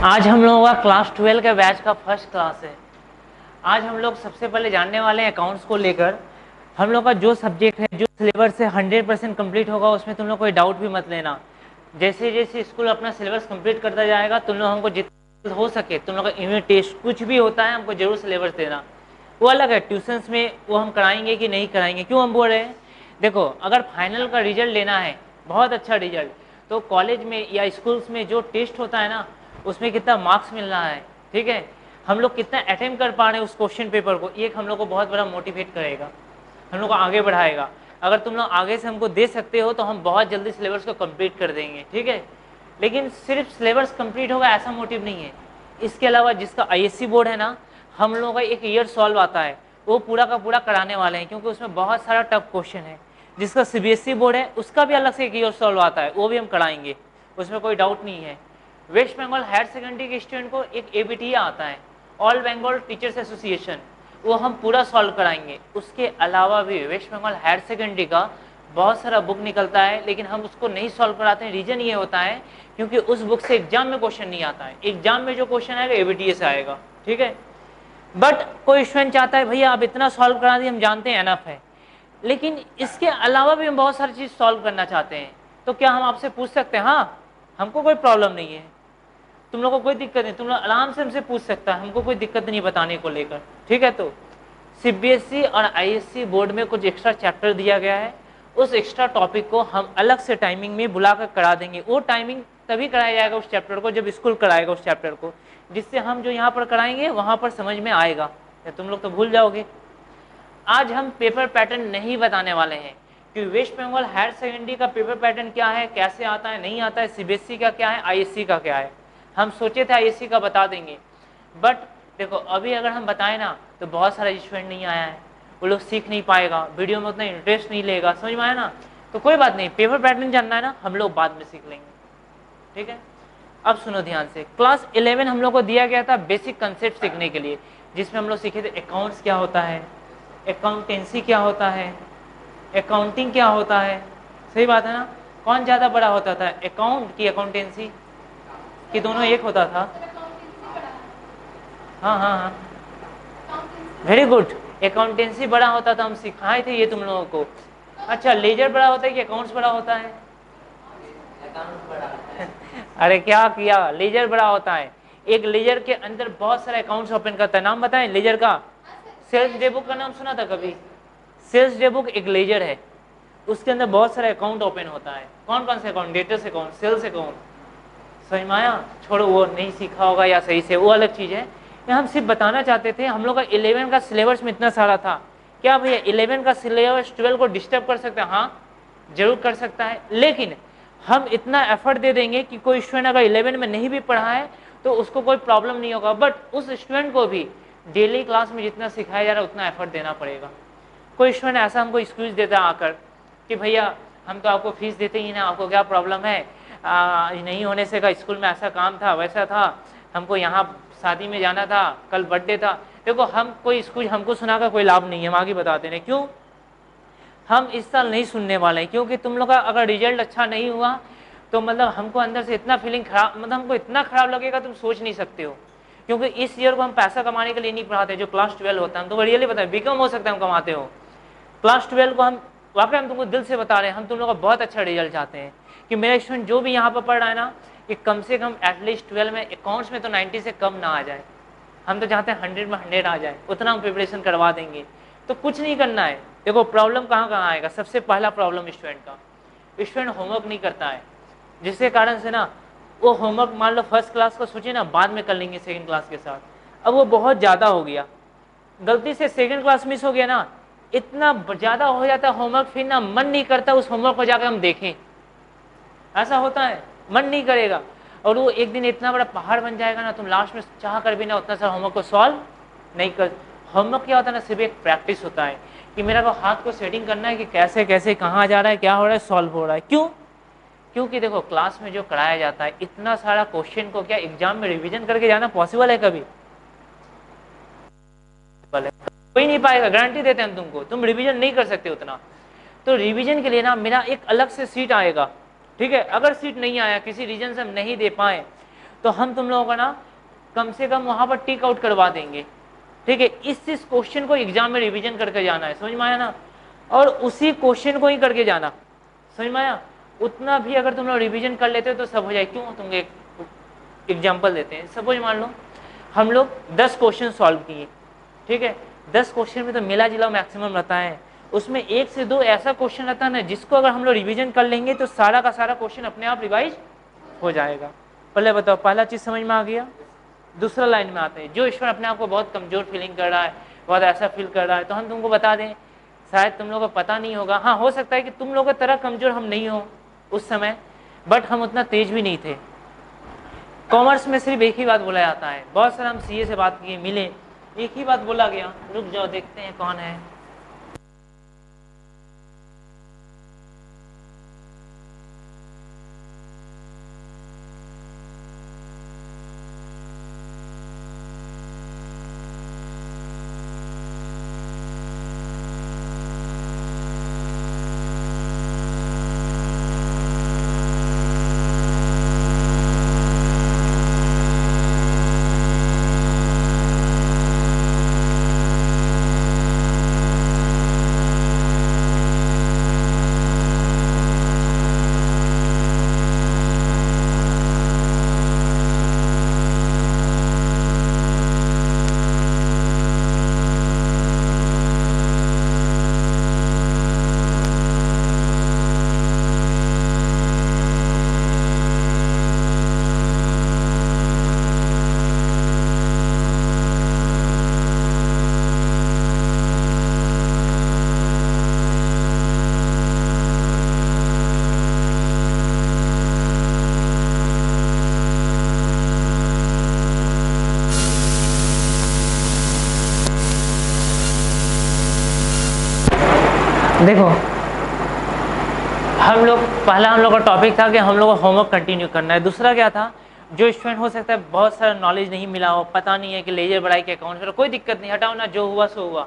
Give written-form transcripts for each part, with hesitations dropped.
आज हम लोगों का क्लास 12 के बैच का फर्स्ट क्लास है। आज हम लोग सबसे पहले जानने वाले हैं अकाउंट्स को लेकर। हम लोग का जो सब्जेक्ट है, जो सिलेबस से 100% कंप्लीट होगा, उसमें तुम लोग कोई डाउट भी मत लेना। जैसे जैसे स्कूल अपना सिलेबस कंप्लीट करता जाएगा, तुम लोग हमको जितना हो सके, तुम लोग का यूनिट टेस्ट कुछ भी होता है, हमको जरूर सिलेबस देना। वो अलग है, ट्यूशन्स में वो हम कराएंगे कि नहीं कराएंगे। क्यों हम बोल रहे हैं, देखो अगर फाइनल का रिजल्ट लेना है, बहुत अच्छा रिजल्ट, तो कॉलेज में या स्कूल्स में जो टेस्ट होता है ना, उसमें कितना मार्क्स मिल रहा है, ठीक है, हम लोग कितना अटेम्प्ट कर पा रहे हैं उस क्वेश्चन पेपर को, एक हम लोग को बहुत बड़ा मोटिवेट करेगा, हम लोग को आगे बढ़ाएगा। अगर तुम लोग आगे से हमको दे सकते हो तो हम बहुत जल्दी सिलेबस को कंप्लीट कर देंगे, ठीक है। लेकिन सिर्फ सिलेबस कंप्लीट होगा ऐसा मोटिव नहीं है। इसके अलावा जिसका आईएससी बोर्ड है ना, हम लोगों का एक ईयर सॉल्व आता है, वो पूरा का पूरा कराने वाले हैं, क्योंकि उसमें बहुत सारा टफ क्वेश्चन है। जिसका सीबीएसई बोर्ड है उसका भी अलग से एक ईयर सॉल्व आता है, वो भी हम कराएंगे, उसमें कोई डाउट नहीं है। वेस्ट बंगाल हायर सेकेंडरी के स्टूडेंट को एक एबीटी आता है, ऑल बंगाल टीचर्स एसोसिएशन, वो हम पूरा सॉल्व कराएंगे। उसके अलावा भी वेस्ट बंगाल हायर सेकेंडरी का बहुत सारा बुक निकलता है, लेकिन हम उसको नहीं सॉल्व कराते हैं। रीजन ये होता है क्योंकि उस बुक से एग्जाम में क्वेश्चन नहीं आता है, एग्जाम में जो क्वेश्चन आएगा एबीटीए से आएगा, ठीक है। बट कोई स्टूडेंट चाहता है भैया आप इतना सॉल्व करा दिए, हम जानते हैं एनफ है, लेकिन इसके अलावा भी हम बहुत सारी चीज सॉल्व करना चाहते हैं। तो क्या हम आपसे पूछ सकते हैं? हाँ, हमको कोई प्रॉब्लम नहीं है, तुम लोग को कोई दिक्कत नहीं, तुम लोग आराम से हमसे पूछ सकता है, हमको कोई दिक्कत नहीं बताने को लेकर, ठीक है। तो सीबीएसई और आईएससी बोर्ड में कुछ एक्स्ट्रा चैप्टर दिया गया है, उस एक्स्ट्रा टॉपिक को हम अलग से टाइमिंग में बुलाकर करा देंगे। वो टाइमिंग तभी कराया जाएगा उस चैप्टर को जब स्कूल कराएगा उस चैप्टर को, जिससे हम जो यहाँ पर कराएंगे वहाँ पर समझ में आएगा, या तुम लोग तो भूल जाओगे। आज हम पेपर पैटर्न नहीं बताने वाले हैं कि वेस्ट बंगाल हायर सेकेंडरी का पेपर पैटर्न क्या है, कैसे आता है, नहीं आता है, सीबीएसई का क्या है, आईएससी का क्या है। हम सोचे थे आईएससी का बता देंगे, बट देखो अभी अगर हम बताएं ना तो बहुत सारा स्टूडेंट नहीं आया है, वो लोग सीख नहीं पाएगा, वीडियो में उतना इंटरेस्ट नहीं लेगा, समझ में आया ना। तो कोई बात नहीं, पेपर पैटर्न जानना है ना, हम लोग बाद में सीख लेंगे, ठीक है। अब सुनो ध्यान से, क्लास 11 हम लोग को दिया गया था बेसिक कंसेप्ट सीखने के लिए, जिसमें हम लोग सीखे थे अकाउंट्स क्या होता है, अकाउंटेंसी क्या होता है, अकाउंटिंग क्या होता है। सही बात है ना। कौन ज्यादा बड़ा होता था, अकाउंट की अकाउंटेंसी, कि दोनों एक होता था? हाँ हाँ हाँ, वेरी गुड, अकाउंटेंसी बड़ा होता था, हम सिखाए थे ये तुम लोगों को। अच्छा, लेजर बड़ा होता है कि अकाउंट्स बड़ा होता है? अकाउंट्स बड़ा अरे क्या किया, लेजर बड़ा होता है। एक लेजर के अंदर बहुत सारे अकाउंट्स ओपन करता है। नाम बताएं लेजर का। सेल्स डे बुक का नाम सुना था कभी? सेल्स डे बुक एक लेजर है, उसके अंदर बहुत सारे अकाउंट ओपन होता है। कौन कौन से account? Debtors account, sales account. समझ में आया? छोड़ो, वो नहीं सीखा होगा या सही से, वो अलग चीज है। हम सिर्फ बताना चाहते थे, हम लोग का 11 का सिलेबस में इतना सारा था। क्या भैया 11 का सिलेबस 12 को डिस्टर्ब कर सकता है? हाँ जरूर कर सकता है, लेकिन हम इतना एफर्ट दे देंगे कि कोई स्टूडेंट अगर 11 में नहीं भी पढ़ा है तो उसको कोई प्रॉब्लम नहीं होगा, बट उस स्टूडेंट को भी डेली क्लास में जितना सिखाया जा रहा है उतना एफर्ट देना पड़ेगा। कोई स्टूडेंट ऐसा हमको एक्सक्यूज देता है आकर कि भैया हम तो आपको फीस देते ही ना, आपको क्या प्रॉब्लम है, नहीं होने से का, स्कूल में ऐसा काम था, वैसा था, हमको यहाँ शादी में जाना था, कल बर्थडे था। देखो हम कोई स्कूल हमको सुनाकर कोई लाभ नहीं है, हम आगे बताते हैं क्यों। हम इस साल नहीं सुनने वाले हैं, क्योंकि तुम लोग का अगर रिजल्ट अच्छा नहीं हुआ तो मतलब हमको अंदर से इतना फीलिंग खराब, मतलब हमको इतना खराब लगेगा तुम सोच नहीं सकते हो। क्योंकि इस ईयर को हम पैसा कमाने के लिए नहीं पढ़ाते, जो क्लास 12 होता है, हम तो रियली बताए बीकॉम हो सकता है हम कमाते हो, क्लास 12 को हम वाकई हम तुमको दिल से बता रहे हैं, हम तुम लोग का बहुत अच्छा रिजल्ट चाहते हैं कि मेरा स्टूडेंट जो भी यहाँ पर पढ़ रहा है ना, कि कम से कम एटलीस्ट 12 में अकाउंट्स में तो 90 से कम ना आ जाए। हम तो चाहते हैं 100 में 100 आ जाए, उतना हम प्रिपरेशन करवा देंगे। तो कुछ नहीं करना है। देखो प्रॉब्लम कहाँ कहाँ आएगा, सबसे पहला प्रॉब्लम स्टूडेंट का, स्टूडेंट होमवर्क नहीं करता है, जिसके कारण से ना वो होमवर्क मान लो फर्स्ट क्लास का सोचिए ना, बाद में कर लेंगे सेकंड क्लास के साथ, अब वो बहुत ज़्यादा हो गया, गलती से सेकंड क्लास मिस हो गया ना, इतना ज़्यादा हो जाता है होमवर्क, फिर ना मन नहीं करता उस होमवर्क को जाकर हम देखें। ऐसा होता है, मन नहीं करेगा, और वो एक दिन इतना बड़ा पहाड़ बन जाएगा ना, तुम लास्ट में चाह कर भी ना उतना सारा होमवर्क को सॉल्व नहीं कर। होमवर्क क्या होता है ना, सिर्फ एक प्रैक्टिस होता है कि मेरा को हाथ को सेटिंग करना है कि कैसे कैसे कहाँ जा रहा है, क्या हो रहा है, सॉल्व हो रहा है। क्यों? क्योंकि देखो क्लास में जो कराया जाता है, इतना सारा क्वेश्चन को क्या एग्जाम में रिवीजन करके जाना पॉसिबल है कभी? कोई नहीं पाएगा, गारंटी देते हैं हम तुमको, तुम रिवीजन नहीं कर सकते उतना। तो रिवीजन के लिए ना मेरा एक अलग से सीट आएगा, ठीक है। अगर सीट नहीं आया, किसी रीजन से हम नहीं दे पाए, तो हम तुम लोगों का ना कम से कम वहाँ पर टिक आउट करवा देंगे, ठीक है। इस क्वेश्चन को एग्जाम में रिवीजन करके जाना है, समझ में आया ना, और उसी क्वेश्चन को ही करके जाना, समझ में आया। उतना भी अगर तुम लोग रिवीजन कर लेते हो तो सब हो जाए। क्यों, तुमको एक एग्जाम्पल देते हैं। सपोज मान लो हम लोग 10 क्वेश्चन सॉल्व किए, ठीक है। 10 क्वेश्चन में तो मिला जुला मैक्सिमम रहता है, उसमें 1 से 2 ऐसा क्वेश्चन रहता है ना जिसको अगर हम लोग रिवीजन कर लेंगे तो सारा का सारा क्वेश्चन अपने आप रिवाइज हो जाएगा। पहले बताओ, पहला चीज समझ में आ गया। दूसरा लाइन में आते हैं, जो ईश्वर अपने आप को बहुत कमजोर फीलिंग कर रहा है, बहुत ऐसा फील कर रहा है, तो हम तुमको बता दें, शायद तुम लोगों को पता नहीं होगा, हाँ हो सकता है कि तुम लोगों की तरह कमजोर हम नहीं हो उस समय, बट हम उतना तेज भी नहीं थे। कॉमर्स में सिर्फ एक ही बात बोला जाता है, बहुत सारे हम सीए से बात किए, मिले, एक ही बात बोला गया, रुक जाओ देखते हैं कौन है। देखो पहला हम लोग का टॉपिक था कि हम लोग को होमवर्क कंटिन्यू करना है। दूसरा क्या था, जो स्टूडेंट हो सकता है बहुत सारा नॉलेज नहीं मिला हो, पता नहीं है कि लेजर बढ़ाई के अकाउंट में, कोई दिक्कत नहीं, हटाओ ना, जो हुआ सो हुआ।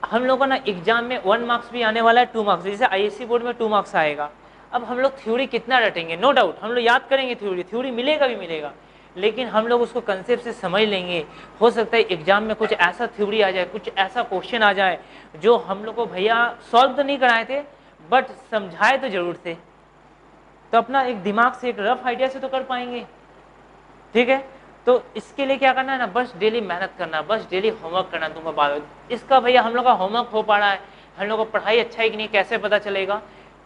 हम लोग का ना एग्जाम में 1 मार्क्स भी आने वाला है, 2 मार्क्स, जैसे आईएससी बोर्ड में 2 मार्क्स आएगा। अब हम लोग थ्योरी कितना रटेंगे, नो डाउट हम लोग याद करेंगे, थ्योरी मिलेगा भी मिलेगा, लेकिन हम लोग उसको कंसेप्ट से समझ लेंगे। हो सकता है एग्जाम में कुछ ऐसा थ्योरी आ जाए, कुछ ऐसा क्वेश्चन आ जाए जो हम लोग को भैया सॉल्व तो नहीं कराए थे बट समझाए तो जरूर थे, तो अपना एक दिमाग से, एक रफ आइडिया से तो कर पाएंगे, ठीक है। तो इसके लिए क्या करना है ना, बस डेली मेहनत करना, बस डेली होमवर्क करना। तुमको बात इसका भैया हम लोग का होमवर्क हो पा रहा है, हम लोग को पढ़ाई अच्छा है कि नहीं कैसे पता चलेगा।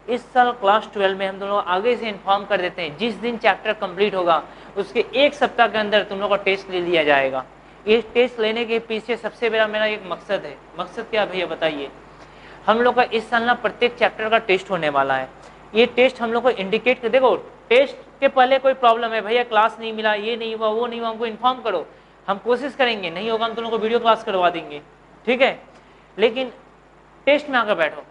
इस साल क्लास 12 में हम लोग आगे से इन्फॉर्म कर देते हैं, जिस दिन चैप्टर कंप्लीट होगा उसके 1 सप्ताह के अंदर तुम लोग का टेस्ट ले लिया जाएगा। ये टेस्ट लेने के पीछे सबसे बड़ा मेरा एक मकसद है। मकसद क्या भैया बताइए। हम लोग का इस साल ना प्रत्येक चैप्टर का टेस्ट होने वाला है। ये टेस्ट हम लोग को इंडिकेट कर, देखो टेस्ट के पहले कोई प्रॉब्लम है भैया, क्लास नहीं मिला, ये नहीं हुआ, वो नहीं हुआ, हमको इन्फॉर्म करो, हम कोशिश करेंगे, नहीं होगा हम तुम लोग को वीडियो क्लास करवा देंगे, ठीक है। लेकिन टेस्ट में आकर बैठो।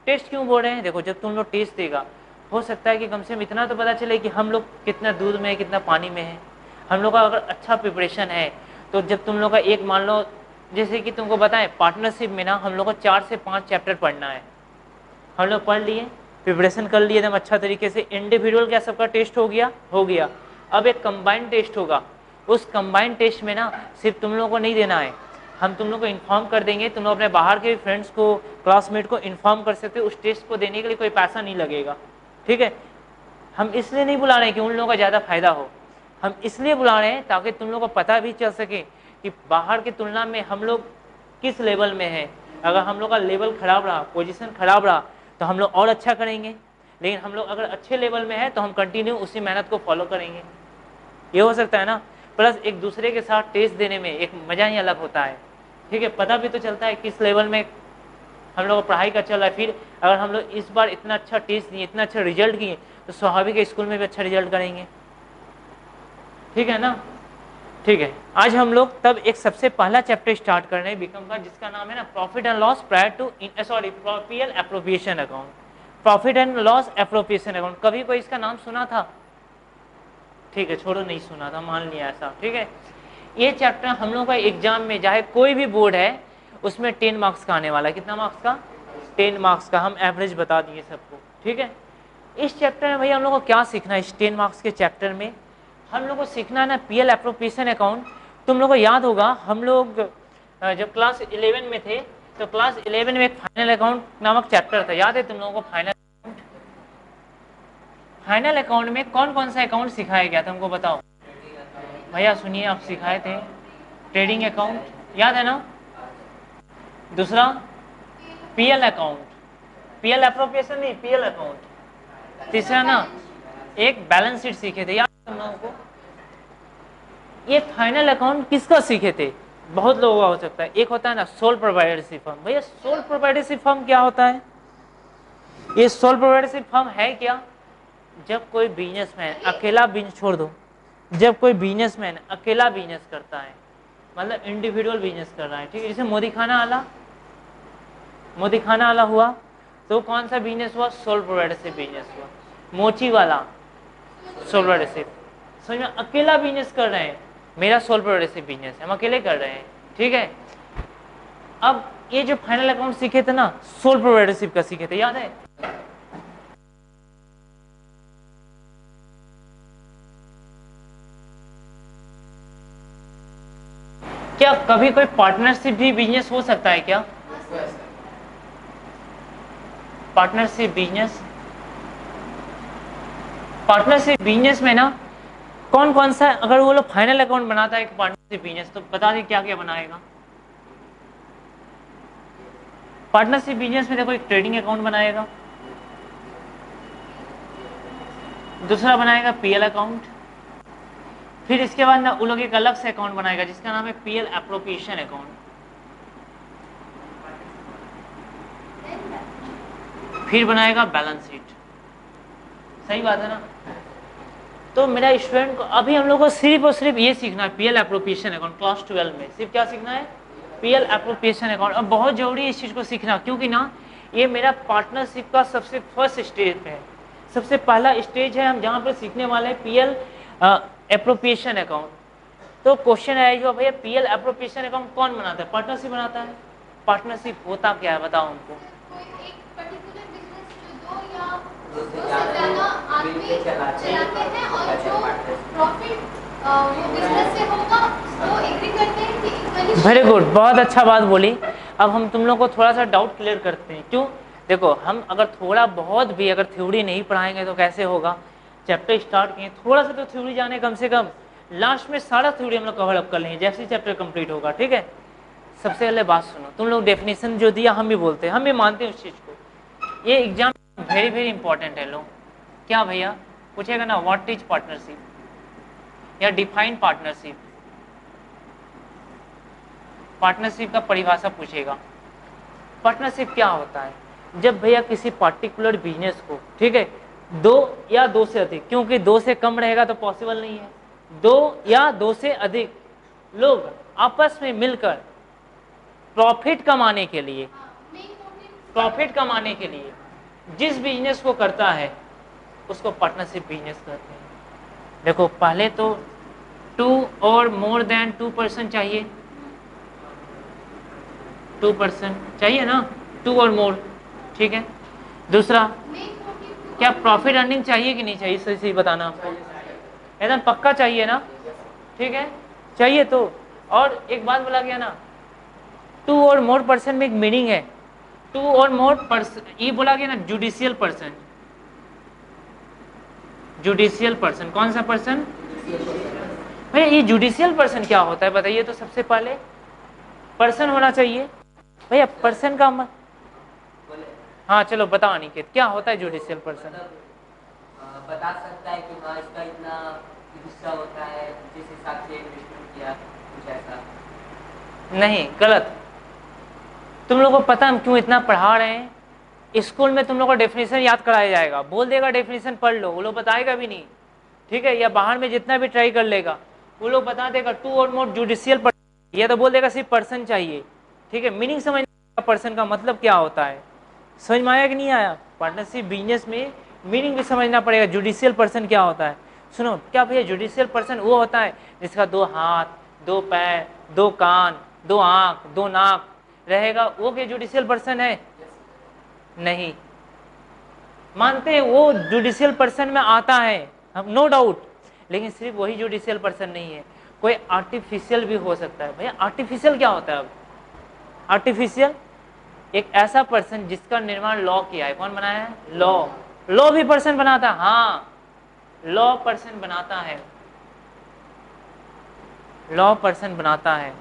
टेस्ट क्यों बोल रहे हैं, देखो जब तुम लोग टेस्ट देगा, हो सकता है कि कम से कम इतना तो पता चले कि हम लोग कितना दूध में है, कितना पानी में है। हम लोग का अगर अच्छा प्रिपरेशन है तो जब तुम लोग का एक मान लो, जैसे कि तुमको बताएं पार्टनरशिप में ना हम लोग को 4 से 5 चैप्टर पढ़ना है, हम लोग पढ़ लिए, प्रिपरेशन कर लिए एकदम अच्छा तरीके से। इंडिविजुअल क्या सबका टेस्ट हो गया। अब एक कंबाइंड टेस्ट होगा, उस कंबाइंड टेस्ट में ना सिर्फ तुम लोगों को नहीं देना है, हम तुम लोग को इन्फॉर्म कर देंगे, तुम लोग अपने बाहर के फ्रेंड्स को, क्लासमेट को इन्फॉर्म कर सकते हो। उस टेस्ट को देने के लिए कोई पैसा नहीं लगेगा, ठीक है। हम इसलिए नहीं बुला रहे हैं कि उन लोगों का ज़्यादा फायदा हो, हम इसलिए बुला रहे हैं ताकि तुम लोग को पता भी चल सके कि बाहर की तुलना में हम लोग किस लेवल में हैं। अगर हम लोग का लेवल खराब रहा, पोजीशन खराब रहा, तो हम लोग और अच्छा करेंगे, लेकिन हम लोग अगर अच्छे लेवल में है तो हम कंटिन्यू उसी मेहनत को फॉलो करेंगे। ये हो सकता है ना। प्लस एक दूसरे के साथ टेस्ट देने में एक मज़ा ही अलग होता है, ठीक है। पता भी तो चलता है किस लेवल में हम लोग पढ़ाई का चल रहा है। फिर अगर हम लोग इस बार इतना अच्छा टेस्ट दिए, इतना अच्छा रिजल्ट किए, तो स्वाभाविक है स्कूल में भी अच्छा रिजल्ट करेंगे, ठीक है ना। ठीक है, आज हम लोग तब एक सबसे पहला चैप्टर स्टार्ट कर रहे हैं बीकॉम का, जिसका नाम है ना profit and loss prior to PL appropriation account. Profit and loss appropriation account, कभी कोई इसका नाम सुना था? ठीक है, छोड़ो नहीं सुना था, मान लिया ऐसा, ठीक है। ये चैप्टर हम लोग का एग्जाम में, चाहे कोई भी बोर्ड है, उसमें 10 मार्क्स का आने वाला है। कितना मार्क्स का? 10 मार्क्स का। हम एवरेज बता दिए सबको, ठीक है। इस चैप्टर में भैया हम लोग को क्या सीखना है? इस 10 मार्क्स के चैप्टर में हम लोग को सीखना है ना पीएल एप्रोप्रिएशन अकाउंट। तुम लोग को याद होगा हम लोग जब क्लास 11 में थे तो क्लास 11 में एक फाइनल अकाउंट नामक चैप्टर था, याद है तुम लोगों को? फाइनल अकाउंट में कौन कौन सा अकाउंट सिखाया गया था हमको बताओ भैया, सुनिए, आप सिखाए थे ट्रेडिंग अकाउंट, याद है ना? दूसरा पीएल अकाउंट, पीएल एप्रोप्रिएशन नहीं, पीएल अकाउंट। तीसरा ना एक बैलेंस शीट सीखे थे, याद है तुम लोगों को? ये फाइनल अकाउंट किसका सीखे थे? बहुत लोगों का हो सकता है। एक होता है ना सोल प्रोप्राइटरशिप फर्म। भैया सोल प्रोप्राइटरशिप फर्म क्या होता है? ये सोल प्रोप्राइटरशिप फर्म है क्या? जब कोई बिजनेसमैन अकेला बिजनेस, छोड़ दो, जब कोई बिजनेसमैन अकेला बिजनेस करता है, मतलब इंडिविजुअल बिजनेस कर रहा है, ठीक है, जैसे मोदी खाना आला हुआ, तो कौन सा बिजनेस हुआ? सोल प्रोप्राइटरशिप बिजनेस हुआ। मोची वाला सोल प्रोप्राइटरशिप, समझ में? अकेला बिजनेस कर रहे हैं, मेरा सोल प्रोप्राइटरशिप बिजनेस है, हम अकेले कर रहे हैं, ठीक है। अब ये जो फाइनल अकाउंट सीखे थे ना, सोल प्रोप्राइटरशिप का सीखे थे, याद है? क्या कभी कोई पार्टनरशिप भी बिजनेस हो सकता है क्या? पार्टनरशिप बिजनेस में ना कौन कौन सा, अगर वो लोग फाइनल अकाउंट बनाता है एक पार्टनरशिप बिजनेस, तो बता दें क्या क्या बनाएगा? पार्टनरशिप बिजनेस में देखो, एक ट्रेडिंग अकाउंट बनाएगा, दूसरा बनाएगा पीएल अकाउंट, फिर इसके बाद ना वो लोग एक अलग से अकाउंट बनाएगा जिसका नाम है पीएल एप्रोप्रिएशन अकाउंट, फिर बनाएगा बैलेंस शीट। सही बात है ना? तो मेरा स्टूडेंट को अभी हम लोग को सिर्फ और सिर्फ ये सीखना है पीएल एप्रोप्रिएशन अकाउंट। क्लास 12 में सिर्फ क्या सीखना है? PL appropriation account. अब बहुत जरूरी है इस चीज को सीखना, क्योंकि ना ये मेरा पार्टनरशिप का सबसे फर्स्ट स्टेज है, सबसे पहला स्टेज है हम जहाँ पर सीखने वाले हैं पीएल एप्रोप्रिएशन अकाउंट। तो क्वेश्चन आएगा भैया पीएल एप्रोप्रिएशन अकाउंट कौन बनाता है? पार्टनरशिप बनाता है। पार्टनरशिप होता क्या है बताओ हमको? वेरी गुड, बहुत अच्छा बात बोली। अब हम तुम लोग को थोड़ा सा डाउट क्लियर करते हैं। क्यों? देखो, हम अगर थोड़ा बहुत भी अगर थ्योरी नहीं पढ़ाएंगे तो कैसे होगा? चैप्टर स्टार्ट किए, थोड़ा सा तो थ्योरी जाने कम से कम, लास्ट में सारा थ्योरी हम लोग कवर अप कर लेंगे जैसे ही चैप्टर कंप्लीट होगा, ठीक है। सबसे पहले बात सुनो, तुम लोग डेफिनेशन जो दिया हम भी बोलते हैं, हम भी मानते हैं उस चीज को। ये एग्जाम वेरी वेरी इंपॉर्टेंट है। लोग क्या भैया पूछेगा ना, व्हाट इज पार्टनरशिप या डिफाइन पार्टनरशिप, पार्टनरशिप का परिभाषा पूछेगा। पार्टनरशिप क्या होता है? जब भैया किसी पार्टिकुलर बिजनेस को, ठीक है, दो या दो से अधिक, क्योंकि दो से कम रहेगा तो पॉसिबल नहीं है, दो या दो से अधिक लोग आपस में मिलकर प्रॉफिट कमाने के लिए, जिस बिजनेस को करता है उसको पार्टनरशिप बिजनेस कहते हैं। देखो, पहले तो 2 और मोर देन 2 पर्सन चाहिए, 2 पर्सन चाहिए ना, 2 और मोर, ठीक है। दूसरा, क्या प्रॉफिट अर्निंग चाहिए कि नहीं चाहिए? सही सही बताना, एकदम पक्का चाहिए ना, ठीक है, चाहिए। तो और एक बात बोला गया ना, 2 और मोर पर्सन में एक मीनिंग है, 2 और मोर पर्सन, ये बोला गया ना जुडिशियल पर्सन। जुडिशियल पर्सन कौन सा पर्सन? भैया ये जुडिशियल पर्सन क्या होता है बताइए तो? सबसे पहले पर्सन होना चाहिए भैया, पर्सन का हाँ चलो बताओ अनिकेत, क्या होता है जुडिशियल पर्सन? बता सकता है कि हाँ इसका इतना हिस्सा होता है, जिस हिसाब से इन्वेस्टमेंट किया, कुछ ऐसा। नहीं, गलत। तुम लोगों को पता हम क्यों इतना पढ़ा रहे हैं? स्कूल में तुम लोग को डेफिनेशन याद कराया जाएगा, बोल देगा डेफिनेशन पढ़ लो, वो लोग बताएगा भी नहीं, ठीक है, या बाहर में जितना भी ट्राई कर लेगा वो लोग बता देगा 2 और मोर जुडिशियल पर्सन, या तो बोल देगा सिर्फ पर्सन चाहिए, ठीक है। मीनिंग समझ पर्सन का मतलब क्या होता है, समझ में आया कि नहीं आया? पार्टनरशिप बिजनेस में मीनिंग भी समझना पड़ेगा, जुडिशियल पर्सन क्या होता है। सुनो, क्या भैया जुडिशियल पर्सन वो होता है जिसका 2 हाथ, 2 पैर, 2 कान, 2 आंख, 2 नाक रहेगा, वो क्या जुडिशियल पर्सन है? नहीं मानते हैं, वो जुडिशियल पर्सन में आता है हम, नो डाउट, लेकिन सिर्फ वही जुडिशियल पर्सन नहीं है, कोई आर्टिफिशियल भी हो सकता है। भैया आर्टिफिशियल क्या होता है? अब आर्टिफिशियल एक ऐसा पर्सन जिसका निर्माण लॉ किया है। कौन बनाया है? लॉ। लॉ भी पर्सन बनाता है, हाँ लॉ पर्सन बनाता है, लॉ पर्सन बनाता है,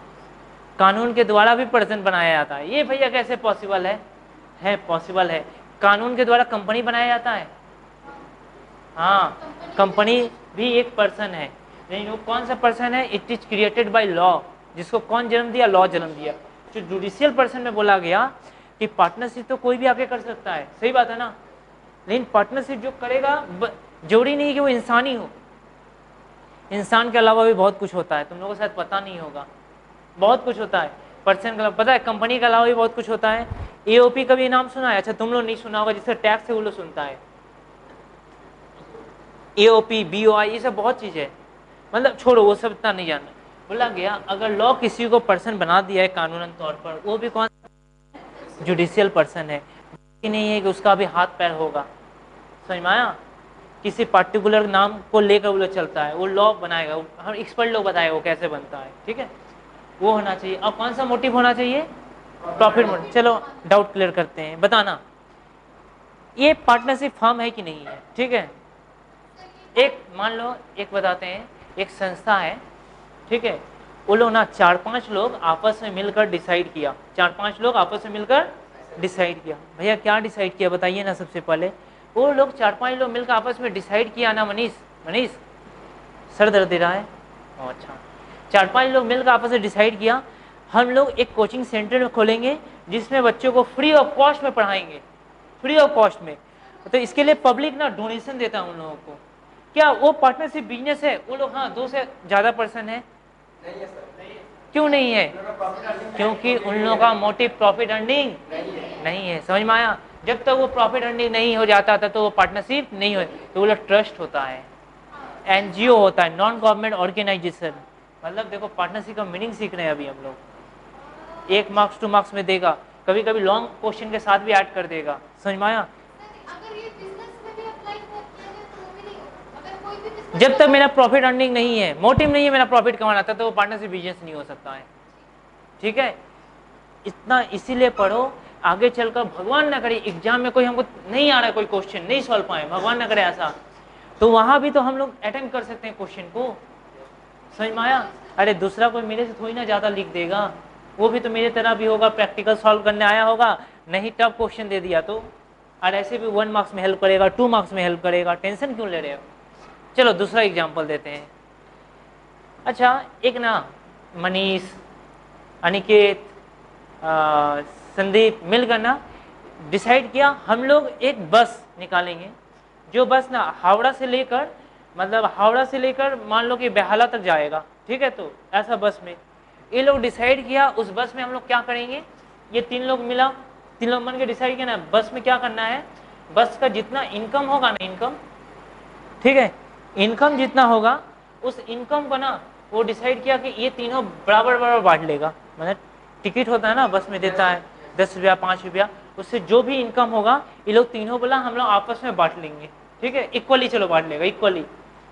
कानून के द्वारा भी पर्सन बनाया जाता है। ये भैया कैसे पॉसिबल है पॉसिबल है। कानून के द्वारा कंपनी बनाया जाता है, हाँ कंपनी भी एक पर्सन है, लेकिन वो कौन सा पर्सन है? It is created by law. जिसको कौन जन्म दिया? लॉ जन्म दिया। जो जुडिशियल पर्सन में बोला गया कि पार्टनरशिप तो कोई भी आके कर सकता है, सही बात है ना, लेकिन पार्टनरशिप जो करेगा जरूरी नहीं कि वो इंसान ही हो, इंसान के अलावा भी बहुत कुछ होता है, तुम लोगों को शायद पता नहीं होगा, बहुत कुछ होता है पर्सन के अलावा, पता है कंपनी के अलावा भी बहुत कुछ होता है। एओपी का भी नाम सुना है? अच्छा तुम लोग नहीं सुना होगा, जिससे टैक्स है वो लोग सुनता है, एओपी बीओआई, ये सब बहुत चीज़ है, मतलब छोड़ो वो सब इतना नहीं जानना। बोला गया अगर लॉ किसी को पर्सन बना दिया है कानूनन तौर पर, वो भी कौन? जुडिशियल पर्सन है। कि नहीं है कि उसका भी हाथ पैर होगा, समझ में आया? किसी पर्टिकुलर नाम को लेकर वो लोग चलता है, वो लॉ बनाएगा, हम एक्सपर्ट लोग बताएगा वो कैसे बनता है, ठीक है, वो होना चाहिए। अब कौन सा मोटिव होना चाहिए? Profit motive. चलो डाउट क्लियर करते हैं, बताना ये पार्टनरशिप फर्म है कि नहीं है, ठीक है। एक मान लो, एक बताते हैं, एक संस्था है, ठीक है, वो लोग ना 4-5 लोग आपस में मिलकर डिसाइड किया, 4-5 लोग आपस में मिलकर डिसाइड किया। भैया क्या डिसाइड किया बताइए ना? सबसे पहले वो लोग 4-5 लोग मिलकर आपस में डिसाइड किया ना, मनीष मनीष सर दर्द दे रहा है, अच्छा 4-5 लोग मिलकर आपस में डिसाइड किया हम लोग एक कोचिंग सेंटर में खोलेंगे जिसमें बच्चों को फ्री ऑफ कॉस्ट में पढ़ाएंगे, फ्री ऑफ कॉस्ट में। तो इसके लिए पब्लिक ना डोनेशन देता है उन लोगों को। क्या वो पार्टनरशिप बिजनेस है? वो लोग, हाँ 2 से ज़्यादा पर्सन है, नहीं है सर, नहीं है। क्यों नहीं है? क्योंकि उन लोगों का मोटिव प्रॉफिट अर्निंग नहीं है, समझ में आया? जब तक वो प्रॉफिट अर्निंग नहीं हो जाता था तो वो पार्टनरशिप नहीं हो, तो वो लोग ट्रस्ट होता है, एनजीओ होता है, नॉन गवर्नमेंट ऑर्गेनाइजेशन। मतलब देखो पार्टनरशिप का मीनिंग सीख रहे हैं अभी हम लोग, 1 मार्क्स 2 मार्क्स में देगा, कभी कभी लॉन्ग क्वेश्चन के साथ भी ऐड कर देगा, समझ में आया? अगर ये बिजनेस में भी अप्लाई किया जाए तो वो भी नहीं होगा। अगर कोई भी बिजनेस जब तक मेरा प्रॉफिट अर्निंग नहीं है, मोटिव नहीं है मेरा प्रॉफिट कमाना था, तो वो पार्टनरशिप बिजनेस नहीं हो सकता है, ठीक है। इतना इसीलिए पढ़ो, आगे चलकर भगवान ना करे एग्जाम में कोई हमको नहीं आ रहा है, कोई क्वेश्चन नहीं सॉल्व पाए, भगवान ना करे ऐसा, तो वहां भी तो हम लोग अटेम्प्ट कर सकते हैं क्वेश्चन को, समझ में आया? अरे दूसरा कोई मेरे से थोड़ी ना ज्यादा लिख देगा, वो भी तो मेरे तरह भी होगा, प्रैक्टिकल सॉल्व करने आया होगा, नहीं टफ क्वेश्चन दे दिया तो, और ऐसे भी 1 मार्क्स में हेल्प करेगा, 2 मार्क्स में हेल्प करेगा, टेंशन क्यों ले रहे हो? चलो दूसरा एग्जाम्पल देते हैं। अच्छा एक ना मनीष, अनिकेत, संदीप मिलकर ना डिसाइड किया हम लोग एक बस निकालेंगे, जो बस ना हावड़ा से लेकर, मतलब हावड़ा से लेकर मान लो कि बेहाला तक जाएगा, ठीक है। तो ऐसा बस में ये लोग डिसाइड किया, उस बस में हम लोग क्या करेंगे, ये 3 लोग मिला, 3 लोग मन के डिसाइड किया ना बस में क्या करना है, बस का जितना इनकम होगा ना, इनकम, ठीक है, इनकम जितना होगा उस इनकम को ना वो डिसाइड किया कि ये तीनों बराबर बराबर बांट लेगा। मतलब टिकट होता है ना बस में देता है 10 रुपया 5 रुपया, उससे जो भी इनकम होगा ये लोग तीनों बोला हम लोग आपस में बांट लेंगे, ठीक है, इक्वली, चलो बांट लेगा इक्वली।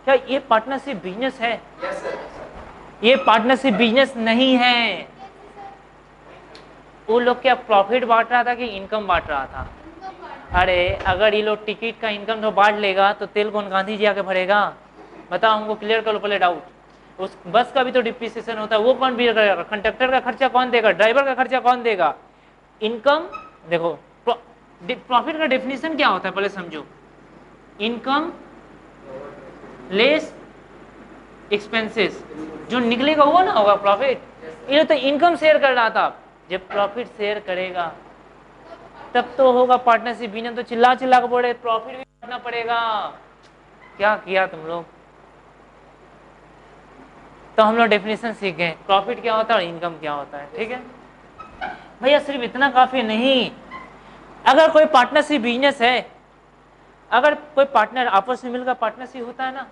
क्या ये पार्टनरशिप बिजनेस है? Yes sir. ये पार्टनरशिप बिजनेस नहीं है। वो लोग क्या प्रॉफिट बांट रहा था कि इनकम बांट रहा था? अरे अगर ये लोग टिकट का इनकम तो बांट लेगा तो तेल कौन गांधी जी आके भरेगा? बताओ हमको, क्लियर करो पहले डाउट। उस बस का भी तो डिप्रिसिएशन होता है, वो कौन बियर करेगा? कंडक्टर का खर्चा कौन देगा? ड्राइवर का खर्चा कौन देगा? इनकम देखो, प्रॉफिट का डेफिनेशन क्या होता है पहले समझो, इनकम लेस एक्सपेंसेस, जो निकलेगा वो ना होगा प्रॉफिट। ये तो इनकम शेयर कर रहा था, जब प्रॉफिट शेयर करेगा तब तो होगा पार्टनरशिप बिजनेस। तो चिल्ला चिल्ला कर बोले प्रॉफिट भी बांटना पड़ेगा, क्या किया तुम लोग? तो हम लोग डेफिनेशन सीख गए, प्रॉफिट क्या होता है और इनकम क्या होता है, ठीक है भैया। सिर्फ इतना काफी नहीं, अगर कोई पार्टनरशिप बिजनेस है, अगर कोई पार्टनर आपस में मिलकर पार्टनरशिप होता है ना,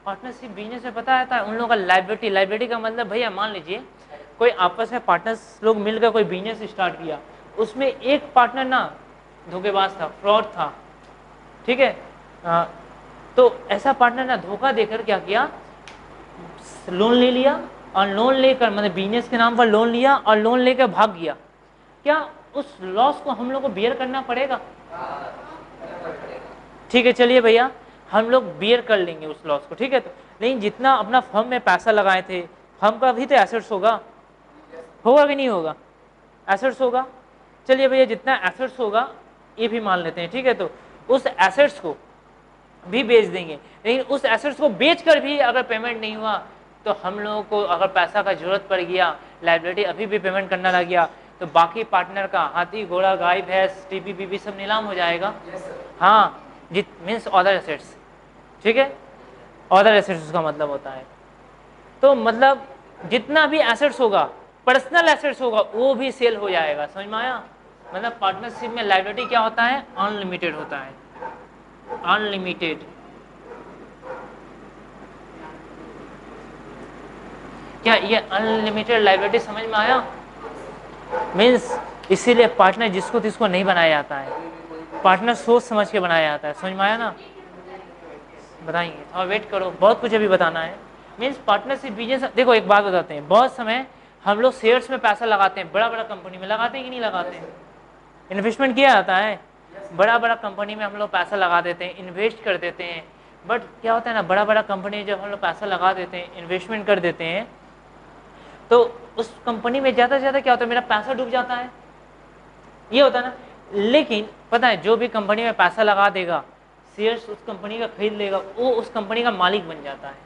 पार्टनरशिप बिजनेस में पता रहता है उन लोगों का लाइबिलिटी। लाइबिलिटी का मतलब भैया मान लीजिए कोई आपस में पार्टनर्स लोग मिलकर कोई बिजनेस स्टार्ट किया, उसमें एक पार्टनर ना धोखेबाज था, फ्रॉड था, ठीक है। तो ऐसा पार्टनर ना धोखा देकर क्या किया, लोन ले लिया और लोन लेकर मतलब बिजनेस के नाम पर लोन लिया और लोन लेकर भाग गया, क्या उस लॉस को हम लोग को बियर करना पड़ेगा? ठीक है, चलिए भैया हम लोग बियर कर लेंगे उस लॉस को, ठीक है। तो लेकिन जितना अपना फर्म में पैसा लगाए थे, फर्म का भी तो एसेट्स होगा, होगा कि नहीं होगा? एसेट्स होगा। चलिए भैया जितना एसेट्स होगा ये भी मान लेते हैं, ठीक है। तो उस एसेट्स को भी बेच देंगे, लेकिन उस एसेट्स को बेचकर भी अगर पेमेंट नहीं हुआ तो हम लोगों को अगर पैसा का जरूरत पड़ गया, लाइबिलिटी अभी भी पेमेंट करना लग गया, तो बाकी पार्टनर का हाथी घोड़ा गाय भैंस टीवी बीवी सब नीलाम हो जाएगा। हाँ, जित मीन्स अदर एसेट्स, ठीक है, अदर एसेट्स उसका मतलब होता है। तो मतलब जितना भी एसेट्स होगा, पर्सनल एसेट्स होगा, वो भी सेल हो जाएगा, समझ में आया? मतलब पार्टनरशिप में लायबिलिटी क्या होता है? अनलिमिटेड होता है, अनलिमिटेड। क्या ये अनलिमिटेड लायबिलिटी समझ में आया? मीन्स इसीलिए पार्टनर जिसको तिसको नहीं बनाया जाता है, पार्टनर सोच समझ के बनाया जाता है, समझ में आया ना? बताएंगे, थोड़ा वेट करो, बहुत कुछ अभी बताना है। मीन्स पार्टनरशिप बिजनेस, देखो एक बात बताते हैं, बहुत समय हम लोग शेयर्स में पैसा लगाते हैं, बड़ा बड़ा कंपनी में लगाते हैं कि नहीं लगाते हैं? इन्वेस्टमेंट किया जाता है, बड़ा बड़ा कंपनी में हम लोग पैसा लगा देते हैं, इन्वेस्ट कर देते हैं। बट क्या होता है ना, बड़ा बड़ा कंपनी जब हम लोग पैसा लगा देते हैं, इन्वेस्टमेंट कर देते हैं, तो उस कंपनी में ज़्यादा से ज़्यादा क्या होता है, मेरा पैसा डूब जाता है, ये होता है ना। लेकिन पता है जो भी कंपनी में पैसा लगा देगा, शेयर्स उस कंपनी का खरीद लेगा, वो उस कंपनी का मालिक बन जाता है।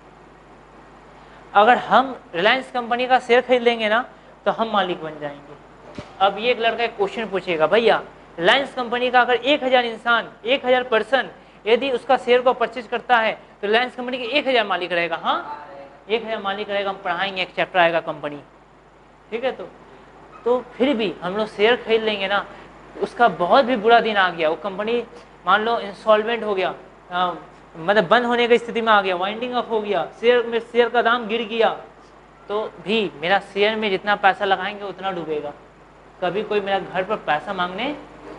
अगर हम रिलायंस कंपनी का शेयर खरीद लेंगे ना, तो हम मालिक बन जाएंगे। अब ये एक लड़का एक क्वेश्चन पूछेगा, भैया रिलायंस कंपनी का अगर 1000 इंसान, 1000 पर्सन यदि उसका शेयर को परचेज करता है, तो रिलायंस कंपनी के 1000 मालिक रहेगा। हाँ, 1000 मालिक रहेगा। हम पढ़ाएंगे, एक चैप्टर आएगा कंपनी, ठीक है। तो फिर भी हम लोग शेयर खरीद लेंगे ना, उसका बहुत भी बुरा दिन आ गया, वो कंपनी मान लो इंसॉल्वेंट हो गया, मतलब बंद होने की स्थिति में आ गया, वाइंडिंग अप हो गया, शेयर का दाम गिर गया, तो भी मेरा शेयर में जितना पैसा लगाएंगे उतना डूबेगा, कभी कोई मेरा घर पर पैसा मांगने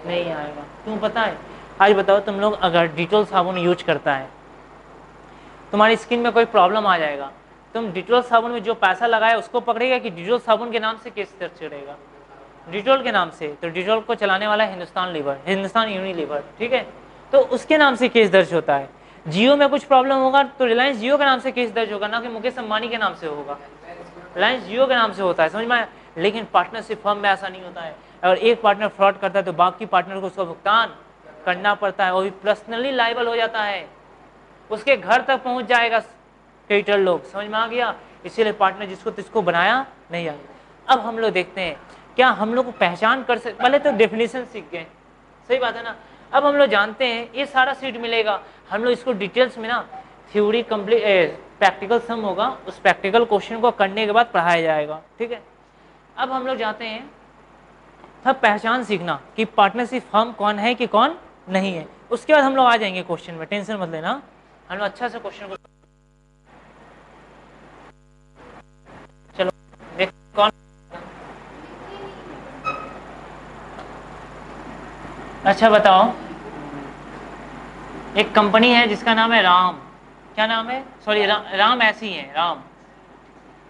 नहीं आएगा। क्यों पता है? आज बताओ, तुम लोग अगर डिटॉल साबुन यूज करता है, तुम्हारी स्किन में कोई प्रॉब्लम आ जाएगा, तुम डिटॉल साबुन में जो पैसा लगाया उसको पकड़ेगा कि डिटॉल साबुन के नाम से केस दर्ज करेगा? डिटॉल के नाम से। तो डिटॉल को चलाने वाला है हिंदुस्तान यूनिलीवर, ठीक है, तो उसके नाम से केस दर्ज होता है। जियो में कुछ प्रॉब्लम होगा तो रिलायंस जियो के नाम से केस दर्ज होगा, ना कि मुकेश अंबानी के नाम से होगा, रिलायंस जियो के नाम से होता है, समझ में आया? लेकिन पार्टनरशिप फर्म में ऐसा नहीं होता है। अगर एक पार्टनर फ्रॉड करता है तो बाकी पार्टनर को उसका भुगतान करना पड़ता है, वो भी पर्सनली लायबल हो जाता है, उसके घर तक पहुंच जाएगा क्रेडिटर लोग, समझ में आ गया? इसीलिए पार्टनर जिसको तिसको बनाया नहीं जाएगा। अब हम लोग देखते हैं क्या हम लोग को पहचान कर सकते, पहले तो डेफिनेशन सीख गए, सही बात है ना। अब हम लोग जानते हैं ये सारा सीट मिलेगा, हम लोग इसको डिटेल्स में ना थ्योरी कंप्लीट प्रैक्टिकल सम होगा, उस प्रैक्टिकल क्वेश्चन को करने के बाद पढ़ाया जाएगा, ठीक है। अब हम लोग जाते हैं तब पहचान सीखना कि पार्टनरशिप फर्म कौन है कि कौन नहीं है, उसके बाद हम लोग आ जाएंगे क्वेश्चन में, टेंशन मत लेना, हम लोग अच्छा से क्वेश्चन को चलो देख कौन। अच्छा बताओ, एक कंपनी है जिसका नाम है राम, क्या नाम है? सॉरी राम ऐसी है, राम,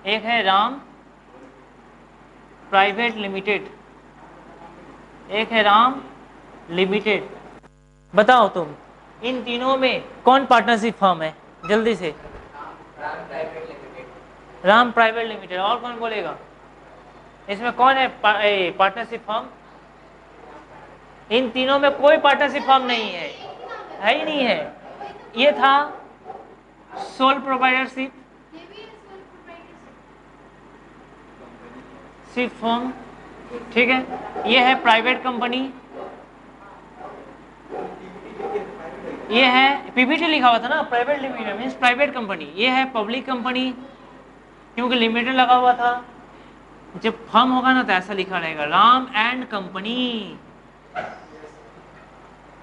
एक है राम प्राइवेट लिमिटेड, एक है राम लिमिटेड। बताओ तुम इन तीनों में कौन पार्टनरशिप फर्म है? जल्दी से। Ram private limited. और कौन बोलेगा? इसमें कौन है पार्टनरशिप फर्म? इन तीनों में कोई पार्टनरशिप फर्म नहीं है ही नहीं है। ये था सोल प्रोप्राइटरशिप फर्म, ठीक है। ये है प्राइवेट कंपनी, ये है पीपीटी लिखा हुआ था ना, private limited means private company. ये है पब्लिक कंपनी, क्योंकि लिमिटेड लगा हुआ था। जब फर्म होगा ना तो ऐसा लिखा रहेगा राम एंड कंपनी,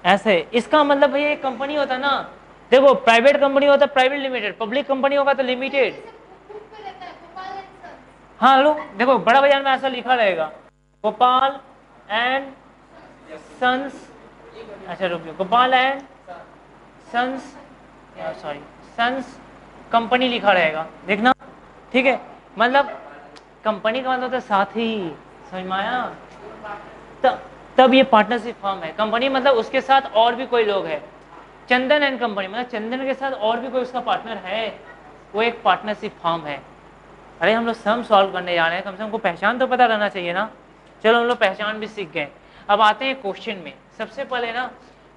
ऐसे। इसका मतलब भैया एक कंपनी होता है ना, देखो प्राइवेट कंपनी होता है प्राइवेट लिमिटेड, पब्लिक कंपनी होगा तो लिमिटेड। हाँ लो देखो बड़ा बाजार में ऐसा लिखा रहेगा गोपाल एंड सन्स, अच्छा रुकिए, Gopal and sons, sorry sons company लिखा रहेगा, देखना, ठीक है। मतलब कंपनी का मतलब तो साथी, समझ में आया? तब ये पार्टनरशिप फर्म है। कंपनी मतलब उसके साथ और भी कोई लोग है। चंदन एंड कंपनी मतलब चंदन के साथ और भी कोई उसका पार्टनर है, वो एक पार्टनरशिप फर्म है। अरे हम लोग सम सॉल्व करने जा रहे हैं, कम से कम हमको पहचान तो पता रहना चाहिए ना। चलो हम लोग पहचान भी सीख गए। अब आते हैं क्वेश्चन में। सबसे पहले ना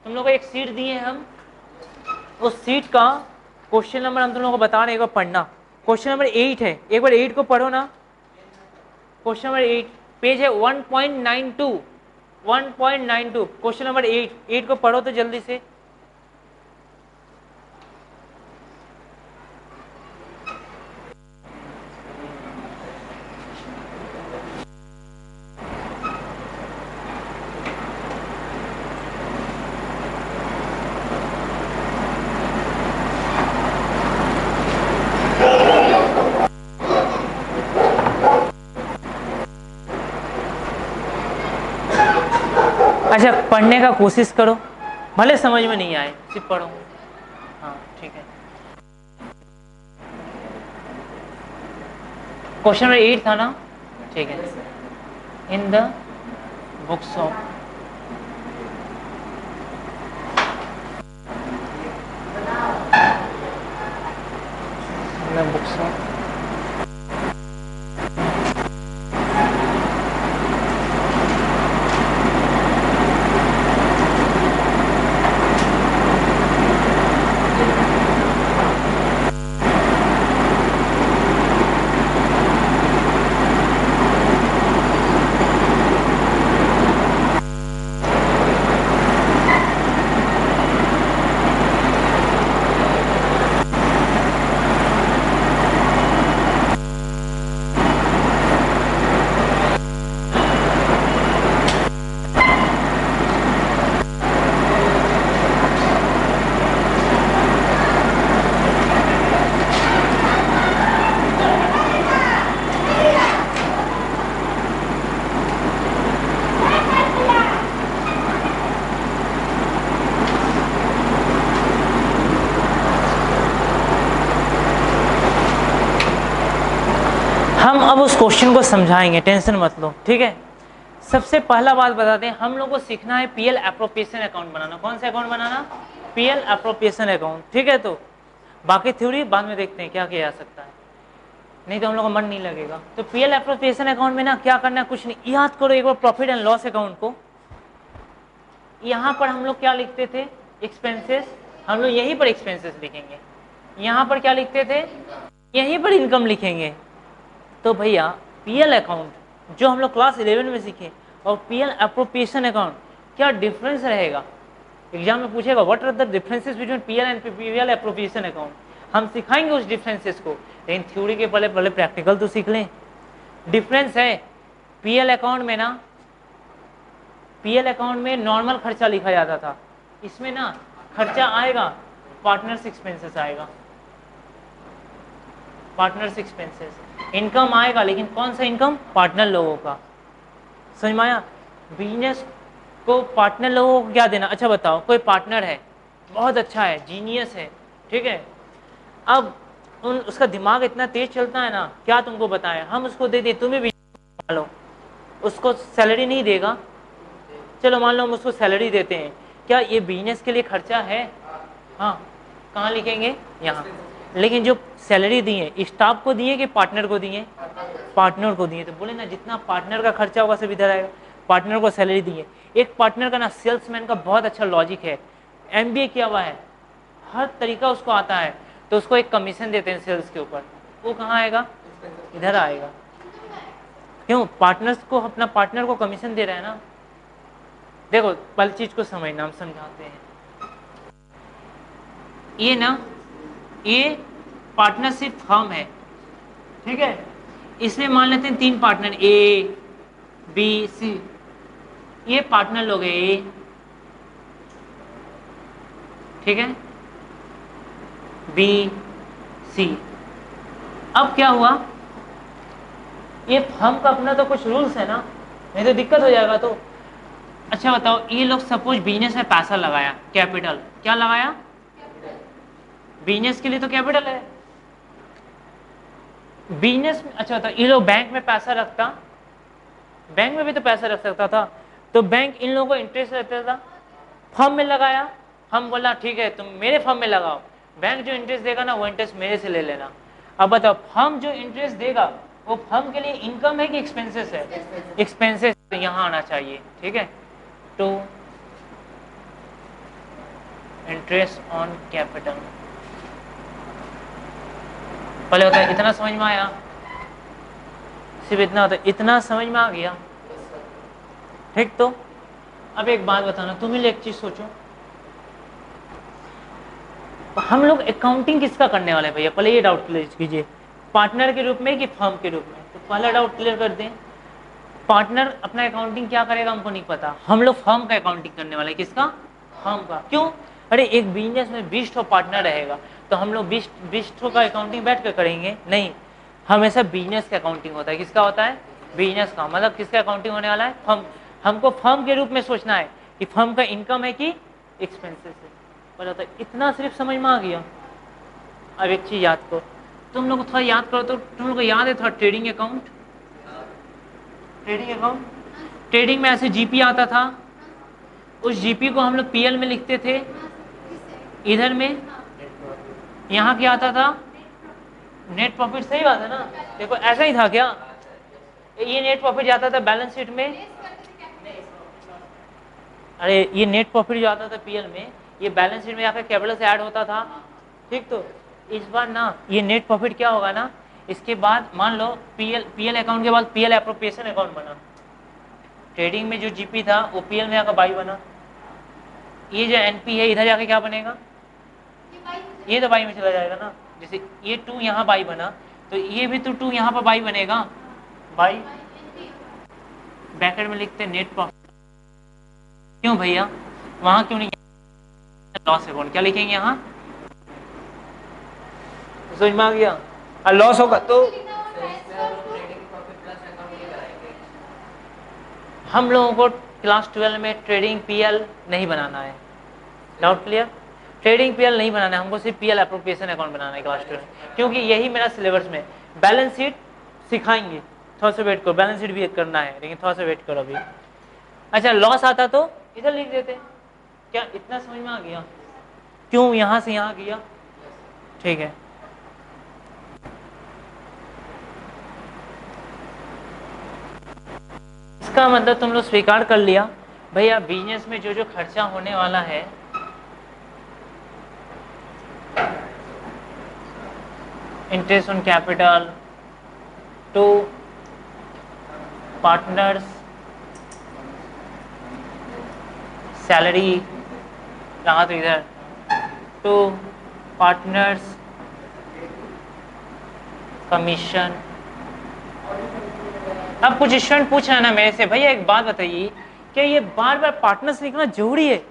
तुम लोग को एक सीट दिए हैं हम, उस सीट का क्वेश्चन नंबर हम तुम लोगों को बता रहे हैं, एक बार पढ़ना। क्वेश्चन नंबर 8 है, एक बार 8 को पढ़ो ना। क्वेश्चन नंबर 8 पेज है 1.92, 1.92 क्वेश्चन नंबर 8 को पढ़ो तो जल्दी से। अच्छा पढ़ने का कोशिश करो, भले समझ में नहीं आए, सिर्फ पढ़ो। हाँ ठीक है। क्वेश्चन नंबर 8 था ना, ठीक है। इन द बुक्स ऑफ हम अब उस क्वेश्चन को समझाएंगे, टेंशन मत लो, ठीक है। सबसे पहला बात बताते हैं, हम लोग को सीखना है पीएल एप्रोप्रिएशन अकाउंट बनाना। कौन सा अकाउंट बनाना? पीएल एप्रोप्रिएशन अकाउंट, ठीक है। तो बाकी थ्योरी बाद में देखते हैं क्या किया जा सकता है, नहीं तो हम लोग का मन नहीं लगेगा। तो पीएल एप्रोप्रिएशन अकाउंट में ना क्या करना है, कुछ नहीं, याद करो एक बार प्रॉफिट एंड लॉस अकाउंट को। यहाँ पर हम लोग क्या लिखते थे? एक्सपेंसेस। हम लोग यहीं पर एक्सपेंसेस लिखेंगे। यहाँ पर क्या लिखते थे? यहीं पर इनकम लिखेंगे। तो भैया पीएल अकाउंट जो हम लोग क्लास 11 में सीखे और पीएल एप्रोप्रिएशन अकाउंट, क्या डिफरेंस रहेगा? एग्जाम में पूछेगा what are the differences between PL and PL appropriation account. हम सिखाएंगे उस डिफरेंसेस को, लेकिन थ्योरी के पहले पहले प्रैक्टिकल तो सीख लें। डिफरेंस है पीएल अकाउंट में ना, पीएल अकाउंट में नॉर्मल खर्चा लिखा जाता था, इसमें ना खर्चा आएगा पार्टनर्स एक्सपेंसेस आएगा, पार्टनर्स एक्सपेंसेस। इनकम आएगा, लेकिन कौन सा इनकम? पार्टनर लोगों का। समझ में आया? बिजनेस को पार्टनर लोगों को क्या देना? अच्छा बताओ, कोई पार्टनर है बहुत अच्छा है, जीनियस है, ठीक है। अब उसका दिमाग इतना तेज चलता है ना, क्या तुमको बताएं, हम उसको दे दे तुम्हें बिजनेस मान लो, उसको सैलरी नहीं देगा। चलो मान लो हम उसको सैलरी देते हैं, क्या ये बिजनेस के लिए खर्चा है? हाँ, कहाँ लिखेंगे? यहाँ। लेकिन जो सैलरी दिए स्टाफ को दिए कि पार्टनर को दिए? पार्टनर को दिए। तो बोले ना जितना पार्टनर का खर्चा होगा सब इधर आएगा, पार्टनर को सैलरी दिए। एक पार्टनर का ना सेल्समैन का बहुत अच्छा लॉजिक है, एमबीए किया हुआ है, हर तरीका उसको आता है, तो उसको एक कमीशन देते हैं सेल्स के ऊपर। वो कहाँ आएगा? इधर आएगा। क्यों? पार्टनर्स को, अपना पार्टनर को कमीशन दे रहा है ना। देखो पहली चीज को समझना, हम समझाते हैं। ये ना, ये पार्टनरशिप फर्म है, ठीक है। इसमें मान लेते हैं 3 पार्टनर, ए बी सी। ये पार्टनर लोग हैं ए, ठीक है, बी सी। अब क्या हुआ, ये फर्म का अपना तो कुछ रूल्स है ना, नहीं तो दिक्कत हो जाएगा। तो अच्छा बताओ, ये लोग सपोज बिजनेस में पैसा लगाया, कैपिटल क्या लगाया? बिजनेस के लिए तो कैपिटल है, बिजनेस में अच्छा होता, ये लोग बैंक में पैसा रखता, बैंक में भी तो पैसा रख सकता था, तो बैंक इन लोगों को इंटरेस्ट रहता था, फर्म में लगाया, हम बोला ठीक है तुम मेरे फर्म में लगाओ, बैंक जो इंटरेस्ट देगा ना वो इंटरेस्ट मेरे से ले लेना। अब बताओ फर्म जो इंटरेस्ट देगा वो फर्म के लिए इनकम है कि एक्सपेंसेस है? एक्सपेंसेस यहाँ आना चाहिए, ठीक है। तो इंटरेस्ट ऑन कैपिटल पहले होता है, इतना समझ में आया? सिर्फ इतना होता है, इतना समझ में आ गया, ठीक। तो अब एक बात बताना, तुम ही एक चीज सोचो, हम लोग अकाउंटिंग किसका करने वाले हैं भैया? पहले ये डाउट क्लियर कीजिए, पार्टनर के रूप में कि फर्म के रूप में? तो पहला डाउट क्लियर कर दें, पार्टनर अपना अकाउंटिंग क्या करेगा हमको नहीं पता, हम लोग फर्म का अकाउंटिंग करने वाले हैं। किसका? फर्म का। क्यों? अरे एक बिजनेस में 20 पार्टनर रहेगा तो हम लोग 20 का अकाउंटिंग बैठ कर करेंगे? नहीं, हमेशा बिजनेस का अकाउंटिंग होता है। किसका होता है? बिजनेस का। मतलब किसका अकाउंटिंग होने वाला है? फर्म। हमको फर्म के रूप में सोचना है कि फर्म का इनकम है कि एक्सपेंसेस है। बोला था इतना सिर्फ समझ में आ गया। अब एक चीज याद करो, तुम लोग थोड़ा याद करो तो तुम लोग को याद है थोड़ा trading account? Trading account, trading में ऐसे जीपी आता था, उस जीपी को हम लोग पीएल में लिखते थे, इधर में यहाँ क्या आता था? Net profit. सही बात है ना? देखो ऐसा ही था क्या? ये नेट प्रॉफिट जाता था बैलेंस शीट में, अरे ये नेट प्रॉफिट जो आता था पीएल में, ये बैलेंस शीट में जाकर कैपिटल से ऐड होता था, ठीक। तो इस बार ना ये नेट प्रॉफिट क्या होगा ना, इसके बाद मान लो पीएल अकाउंट के बाद पीएल एप्रोप्रिएशन अकाउंट बना, ट्रेडिंग में जो जीपी था वो पीएल में जाकर बाई बना, ये जो एनपी है इधर जाके क्या बनेगा? ये तो बाई में चला जाएगा ना। जैसे ये 2 यहाँ बाई बना तो ये भी तो 2 यहाँ पर बाई बनेगा, बाई। ब्रैकेट में लिखते नेट प्रॉफिट। क्यों भैया? वहां क्यों नहीं लॉस अकाउंट? क्या लिखेंगे यहाँ? समझ में आ गया? लॉस होगा तो हम लोगों को क्लास 12 में ट्रेडिंग पीएल नहीं बनाना है। Doubt clear? ट्रेडिंग पीएल नहीं बनाना है हमको, सिर्फ पीएल एप्रोप्रिएशन अकाउंट बनाना है क्लास 12, क्योंकि यही मेरा सिलेबस में। बैलेंस शीट सिखाएंगे, थोड़ा सा वेट करो, बैलेंस शीट भी करना है लेकिन थोड़ा सा वेट करो अभी। अच्छा लॉस आता तो इधर लिख देते। क्या इतना समझ में आ गया? क्यों यहां से यहां किया? ठीक है। इसका मतलब तुम लोग स्वीकार कर लिया भैया बिजनेस में जो जो खर्चा होने वाला है, interest on capital to partners, salary रहा तो इधर टू पार्टनर्स, कमीशन। अब कुछ स्टूडेंट पूछ रहे हैं ना मेरे से, भैया एक बात बताइए, क्या ये बार बार पार्टनर्स लिखना जरूरी है?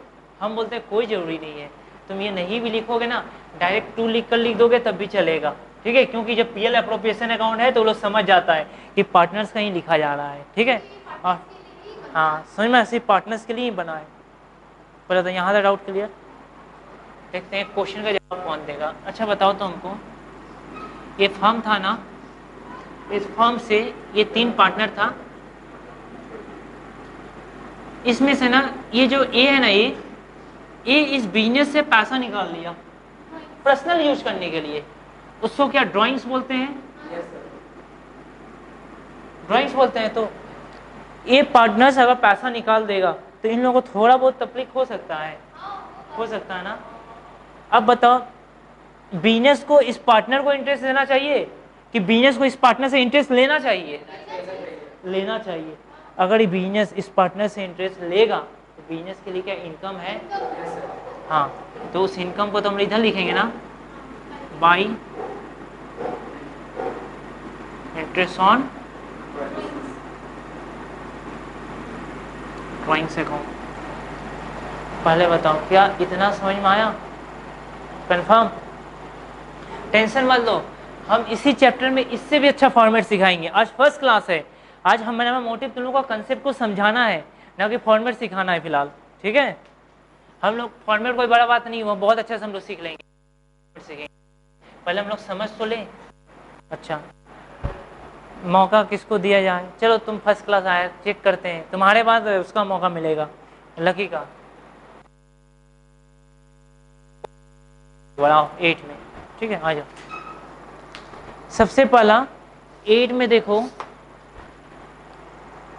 हम बोलते हैं कोई जरूरी नहीं है, तुम ये नहीं भी लिखोगे ना, डायरेक्ट 2 लिख कर लिख दोगे तब भी चलेगा, ठीक है। क्योंकि जब पीएल एप्रोप्रिएशन अकाउंट है तो लोग समझ जाता है कि पार्टनर्स का ही लिखा जा रहा है, ठीक है। और हाँ समझ में, सिर्फ पार्टनर्स के लिए ही बना है। बोला था यहाँ था डाउट क्लियर? देखते हैं क्वेश्चन का जवाब कौन देगा। अच्छा बताओ तो हमको, ये फर्म था ना, इस फर्म से ये 3 पार्टनर था, इसमें से ना ये जो ए है ना, ये इस बिजनेस से पैसा निकाल लिया पर्सनल यूज करने के लिए। उसको क्या ड्राइंग्स बोलते हैं? ड्राइंग्स बोलते हैं। तो ये पार्टनर्स अगर पैसा निकाल देगा तो इन लोगों को थोड़ा बहुत तकलीफ हो सकता है, हो सकता है ना। अब बताओ बिजनेस को इस पार्टनर को इंटरेस्ट देना चाहिए कि बिजनेस को इस पार्टनर से इंटरेस्ट लेना चाहिए? लेना चाहिए। अगर ये बिजनेस इस पार्टनर से इंटरेस्ट लेगा तो बिजनेस के लिए क्या इनकम है? हाँ, तो उस इनकम को तो हम इधर लिखेंगे ना, by interest on drawings account. पहले बताओ क्या इतना समझ में आया? कंफर्म? टेंशन मत लो, हम इसी चैप्टर में इससे भी अच्छा फॉर्मेट सिखाएंगे। आज फर्स्ट क्लास है, आज हमारा मोटिव तुम लोगों का कंसेप्ट को समझाना है, ना कि फॉर्मेट सिखाना है फिलहाल, ठीक है। हम लोग फॉर्मेट कोई बड़ा बात नहीं, वो बहुत अच्छा से हम लोग सीख लेंगे, सीखेंगे। पहले हम लोग समझ तो लें। अच्छा मौका किसको दिया जाए? चलो तुम फर्स्ट क्लास आए, चेक करते हैं, तुम्हारे बाद उसका मौका मिलेगा, लकी का। बढ़ाओ 8 में, ठीक है, आ जाओ। सबसे पहला 8 में देखो,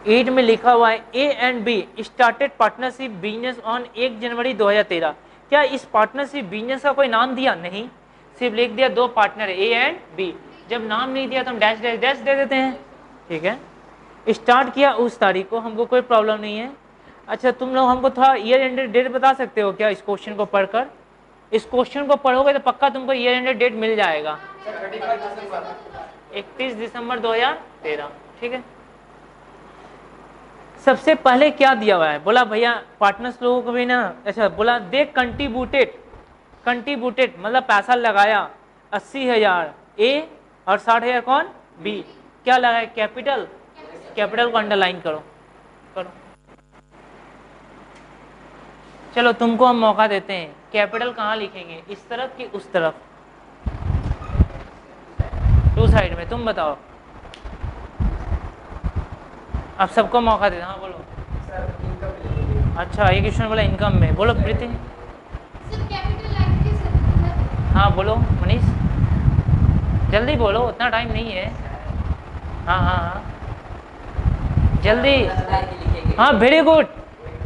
8 में लिखा हुआ है A and be started partnership business on 1 जनवरी 2013। क्या इस पार्टनरशिप बिजनेस का कोई नाम दिया? नहीं, सिर्फ लिख दिया दो पार्टनर ए एंड बी। जब नाम नहीं दिया तो हम डैश डैश डैश दे देते हैं, ठीक है। स्टार्ट किया उस तारीख को, हमको कोई प्रॉब्लम नहीं है। अच्छा, तुम लोग हमको थोड़ा ईयर एंडेड डेट बता सकते हो क्या? इस क्वेश्चन को पढ़कर, इस क्वेश्चन को पढ़ोगे तो पक्का तुमको ईयर एंडेड डेट मिल जाएगा। 31 दिसंबर 2013, ठीक है। सबसे पहले क्या दिया हुआ है? बोला भैया पार्टनर्स लोगों को भी ना, अच्छा बोला दे कंट्रीब्यूटेड, कंट्रीब्यूटेड मतलब पैसा लगाया 80,000 ए और 60,000 कौन? बी। क्या लगाया? कैपिटल, कैपिटल को अंडरलाइन करो, करो। चलो तुमको हम मौका देते हैं, कैपिटल कहाँ लिखेंगे, इस तरफ कि उस तरफ? टू साइड में, तुम बताओ। अब सबको मौका देते, हाँ बोलो। अच्छा, ये क्वेश्चन बोला इनकम में, बोलो Preeti. Sir capital liability sir. हाँ बोलो मनीष, जल्दी बोलो, उतना टाइम नहीं है। हाँ हाँ हाँ जल्दी, हाँ वेरी गुड।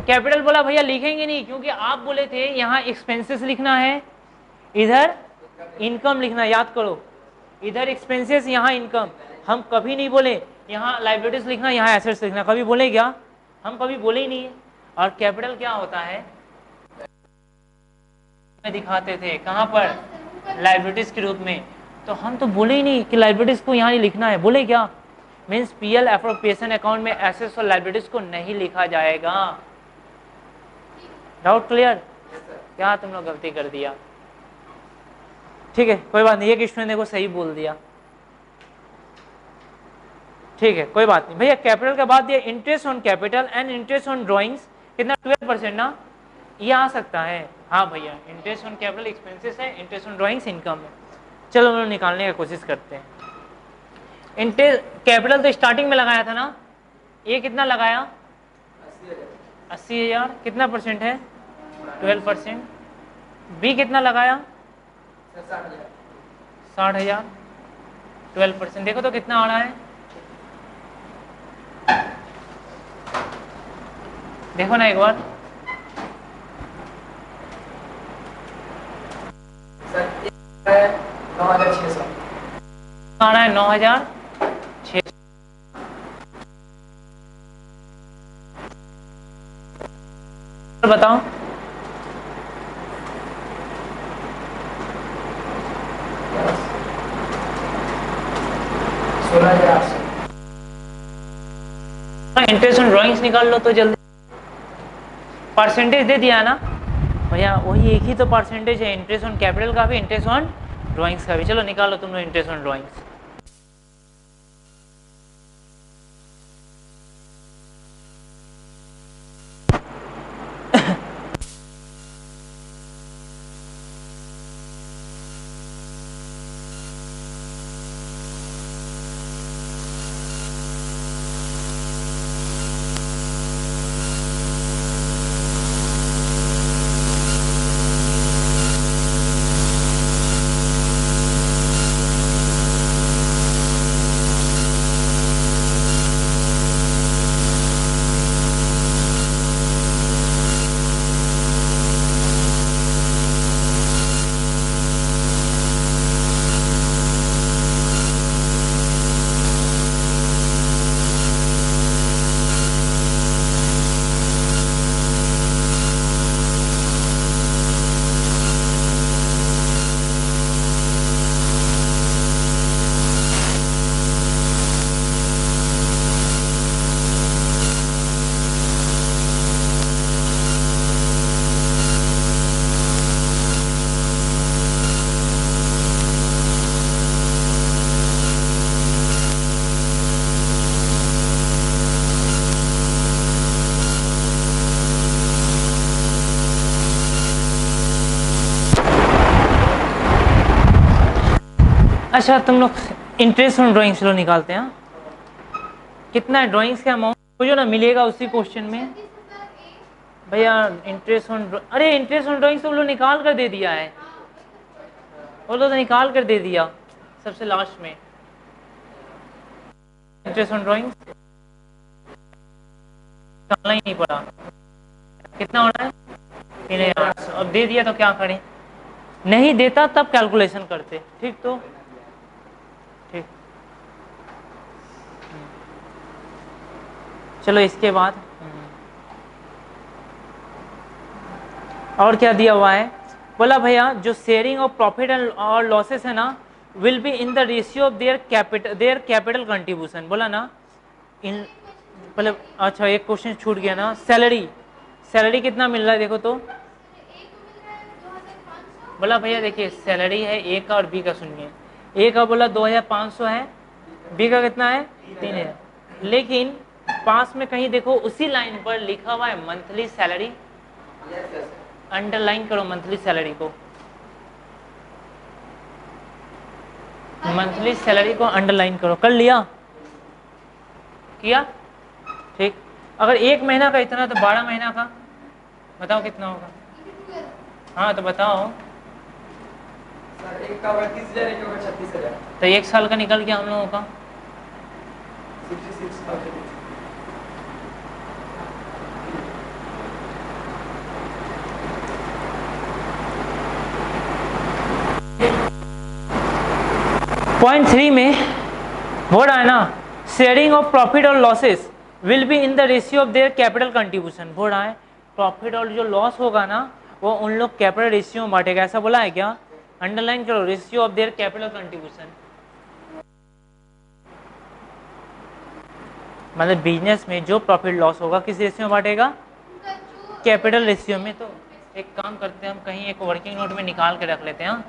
कैपिटल बोला भैया लिखेंगे नहीं, क्योंकि आप बोले थे यहाँ एक्सपेंसेस लिखना है, इधर इनकम लिखना, याद करो, इधर एक्सपेंसेस यहाँ इनकम। हम कभी नहीं बोले यहाँ लाइबिलिटीज लिखना, यहाँ एसेट्स लिखना, कभी बोले क्या? हम कभी बोले ही नहीं है। और कैपिटल क्या होता है दिखाते थे, कहाँ पर? लाइबिलिटीज के रूप में। तो हम तो बोले ही नहीं कि लाइबिलिटीज को यहाँ नहीं लिखना है, बोले क्या? मीन्स पीएल एप्रोप्रिएशन अकाउंट में एसेट्स और लाइबिलिटीज को नहीं लिखा जाएगा। Doubt clear? क्या तुम लोग गलती कर दिया? ठीक है, कोई बात नहीं, ये क्वेश्चन देखो सही बोल दिया, ठीक है, कोई बात नहीं। भैया कैपिटल के बाद दिया interest on capital and interest on drawings, कितना? 12% ना, ये आ सकता है। हाँ भैया, इंटरेस्ट ऑन कैपिटल एक्सपेंसेस है, इंटरेस्ट ऑन ड्रॉइंग्स इनकम है। चलो हम लोग निकालने की कोशिश करते हैं। इंटरेस्ट कैपिटल तो स्टार्टिंग में लगाया था ना, ये कितना लगाया? 80,000। कितना परसेंट है? 12%। बी कितना लगाया? 60,000, 12%। देखो तो कितना आ रहा है, देखो ना एक बार। आ रहा है 9,600। बताओ इंटरेस्ट ऑन ड्राइंग्स निकाल लो तो जल्दी। परसेंटेज दे दिया ना भैया, वही एक ही तो परसेंटेज है, इंटरेस्ट ऑन कैपिटल का भी, इंटरेस्ट ऑन ड्राइंग्स का भी। चलो निकालो तुम लोग इंटरेस्ट ऑन ड्राइंग्स। अच्छा तुम लोग इंटरेस्ट ऑन ड्राइंग चलो निकालते हैं। कितना है ड्राइंग्स का अमाउंट, जो ना मिलेगा उसी क्वेश्चन में। 36,001। भैया इंटरेस्ट ऑन, अरे इंटरेस्ट ऑन ड्राइंग्स तो वो लोग निकाल कर दे दिया है, वो लोग तो निकाल कर दे दिया सबसे लास्ट में। इंटरेस्ट ऑन ड्राइंग्स निकालना ही नहीं पड़ा। कितना हो रहा है 3,800, अब दे दिया तो क्या करें, नहीं देता तब कैलकुलेशन करते, ठीक तो ठीक। चलो इसके बाद और क्या दिया हुआ है, बोला भैया जो शेयरिंग ऑफ प्रॉफिट एंड और लॉसेस है ना, will be in the ratio of their capital contribution, बोला ना इन मतलब। अच्छा एक क्वेश्चन छूट गया ना, सैलरी, सैलरी कितना मिल रहा है देखो तो। ए को मिल रहा है 2,500। बोला भैया देखिए सैलरी है ए का और बी का, सुनिए ए का बोला 2,500 है, बी का कितना है 3,000, लेकिन पास में कहीं देखो उसी लाइन पर लिखा हुआ है मंथली सैलरी, अंडरलाइन करो मंथली सैलरी को, मंथली सैलरी को अंडरलाइन करो, कर लिया, किया ठीक। अगर एक महीना का इतना तो 12 महीना का बताओ कितना होगा, हाँ तो बताओ। सर एक का 32,000, एक का 36,000, तो एक साल का निकल गया हम लोगों का 66,000। पॉइंट 3 में हो रहा है ना, शेयरिंग ऑफ प्रॉफिट और losses will be in the ratio of their capital contribution, हो रहा है प्रॉफिट और जो लॉस होगा ना वो उन लोग कैपिटल रेशियो में बांटेगा, ऐसा बोला है क्या, अंडरलाइन करो ratio of their capital contribution. मतलब बिजनेस में जो प्रॉफिट लॉस होगा किस रेशियो में बांटेगा, उनका जो कैपिटल रेशियो में। तो एक काम करते हैं हम कहीं एक वर्किंग नोट में निकाल के रख लेते हैं,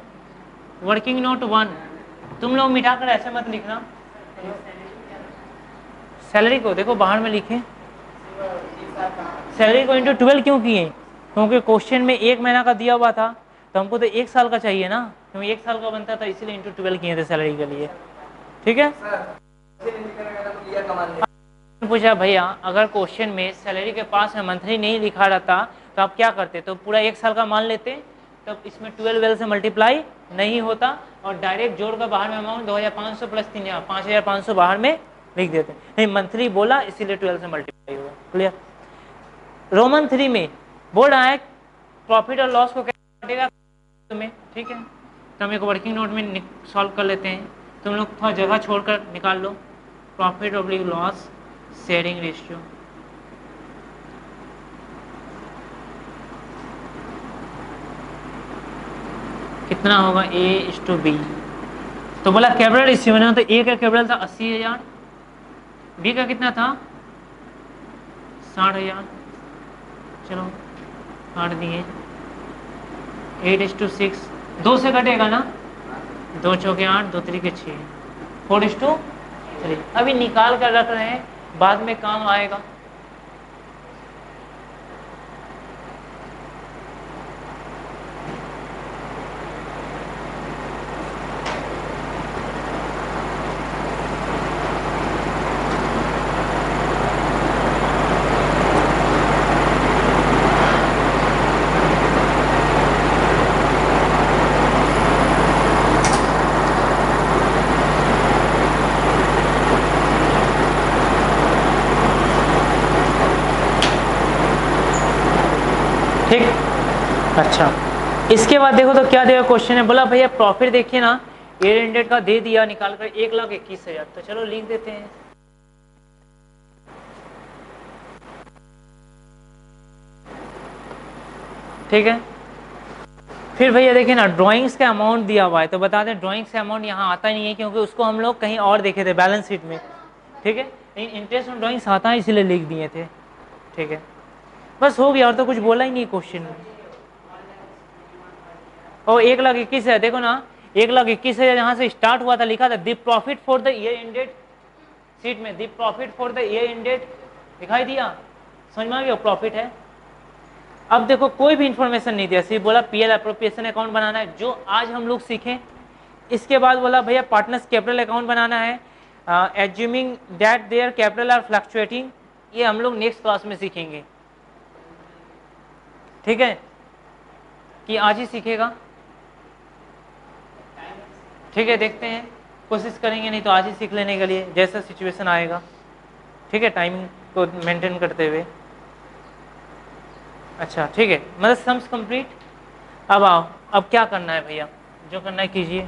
वर्किंग नोट 1 तुम लोग मिटा कर ऐसे मत लिखना, सैलरी को देखो बाहर में लिखे, सैलरी को इंटू 12 क्यों किए, क्योंकि क्वेश्चन में एक महीना का दिया हुआ था तो हमको तो एक साल का चाहिए ना, क्योंकि एक साल का बनता था इसीलिए इंटू 12 किए थे सैलरी के लिए, ठीक है। पूछा भैया अगर क्वेश्चन में सैलरी के पास में मंथली नहीं लिखा रहता तो आप क्या करते, तो पूरा एक साल का मान लेते, तब इसमें 12 से मल्टीप्लाई नहीं होता और डायरेक्ट जोड़ कर बाहर में अमाउंट 2,500 प्लस 3,000 5,500 बाहर में लिख देते, नहीं मंथली बोला इसीलिए 12 से मल्टीप्लाई हुआ, क्लियर। रोमन 3 में बोल रहा है प्रॉफिट और लॉस को कैसे बांटेगा तुम्हें, ठीक है, तो हम एक वर्किंग नोट में सॉल्व कर लेते हैं, तुम लोग थोड़ा जगह छोड़कर निकाल लो, profit oblique loss sharing ratio, कितना होगा A/B, तो बोला कैपिटल रेशियो में ना, तो ए का कैपिटल था 80,000, बी का कितना था 60,000, चलो काट दिए 8:6, 2 से कटेगा ना, 2 चौके 8, 2 त्रिके 6, 4:3, अभी निकाल कर रख रहे हैं बाद में काम आएगा। ठीक, अच्छा इसके बाद देखो तो क्या देगा क्वेश्चन है, बोला भैया प्रॉफिट देखिए ना 800 का दे दिया निकाल कर 1,21,000, तो चलो लिख देते हैं, ठीक है। फिर भैया देखिए ना ड्राइंग्स का अमाउंट दिया हुआ है, तो बता दें ड्राइंग्स का अमाउंट यहाँ आता नहीं है क्योंकि उसको हम लोग कहीं और देखे थे बैलेंस शीट में, ठीक है, लेकिन इंटरेस्ट ऑन ड्राइंग्स आता है इसलिए लिख दिए थे, ठीक है, बस हो गया और तो कुछ बोला ही नहीं क्वेश्चन में। और 1,21,000 देखो ना, 1,21,000 यहाँ से स्टार्ट हुआ था, लिखा था the profit for the year ended, sheet में the profit for the year ended दिखाई दिया, समझ में आ गया प्रॉफिट है। अब देखो कोई भी इंफॉर्मेशन नहीं दिया, सिर्फ बोला पीएल अप्रोप्रिएशन अकाउंट बनाना है जो आज हम लोग सीखें, इसके बाद बोला भैया पार्टनर्स कैपिटल अकाउंट बनाना है, assuming that their capital R fluctuating, ये हम लोग नेक्स्ट क्लास में सीखेंगे, ठीक है, कि आज ही सीखेगा, ठीक है, देखते हैं, कोशिश करेंगे, नहीं तो आज ही सीख लेने के लिए जैसा सिचुएशन आएगा, ठीक है, टाइमिंग को मेंटेन करते हुए। अच्छा ठीक है, मतलब सम्स कंप्लीट। अब आओ, अब क्या करना है भैया, जो करना है कीजिए।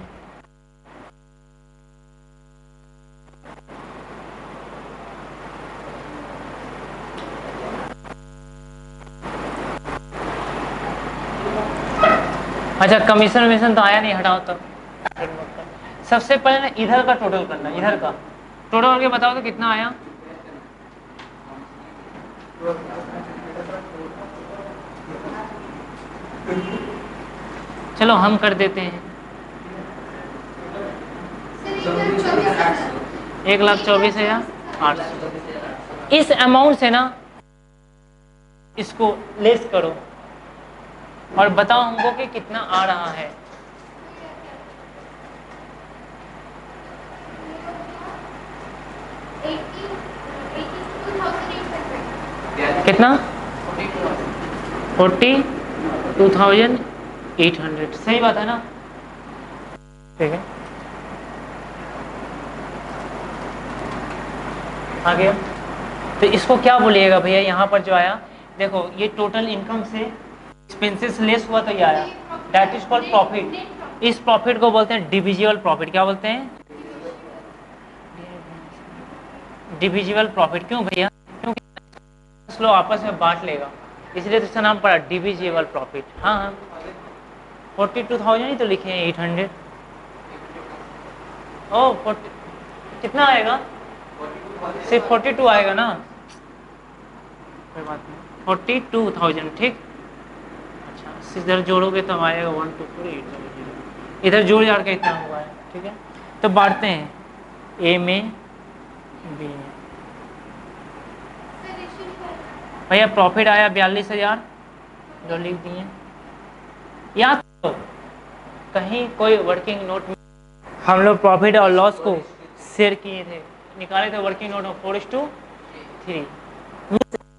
अच्छा कमीशन वमीशन तो आया नहीं, हटाओ तो। सबसे पहले ना इधर का टोटल करना, इधर का टोटल करके बताओ तो कितना आया। चलो हम कर देते हैं, सर 1,24,800। इस अमाउंट से ना इसको लेस करो और बताओ हमको कि कितना आ रहा है। कितना? 42,800, सही बात है ना, ठीक है, आ गया। तो इसको क्या बोलिएगा भैया, यहाँ पर जो आया देखो, ये टोटल इनकम से एक्सपेंसेस लेस हुआ तो ये आया, दैट इज कॉल्ड प्रॉफिट। इस प्रॉफिट को बोलते हैं डिविजिबल प्रॉफिट। क्या बोलते हैं? Divisible profit. क्यों भैया? क्योंकि लोग आपस में बांट लेगा, इसलिए तो इसका नाम पड़ा डिविजिबल प्रॉफिट। हाँ हाँ, 42,000 ही तो लिखे हैं, 800। ओ 40 कितना आएगा? सिर्फ 42 आएगा ना, कोई बात नहीं, 42,000, ठीक। अच्छा इधर जोड़ोगे तब आएगा 124,800, इधर जोड़ जाड़ के इतना हुआ है, ठीक है। तो बांटते हैं ए में बी में। भैया प्रॉफिट आया 42,000, जो लिख दिए, याद तो कहीं कोई वर्किंग नोट में हम लोग प्रॉफिट और लॉस को शेयर किए थे, निकाले थे वर्किंग नोट में 4:3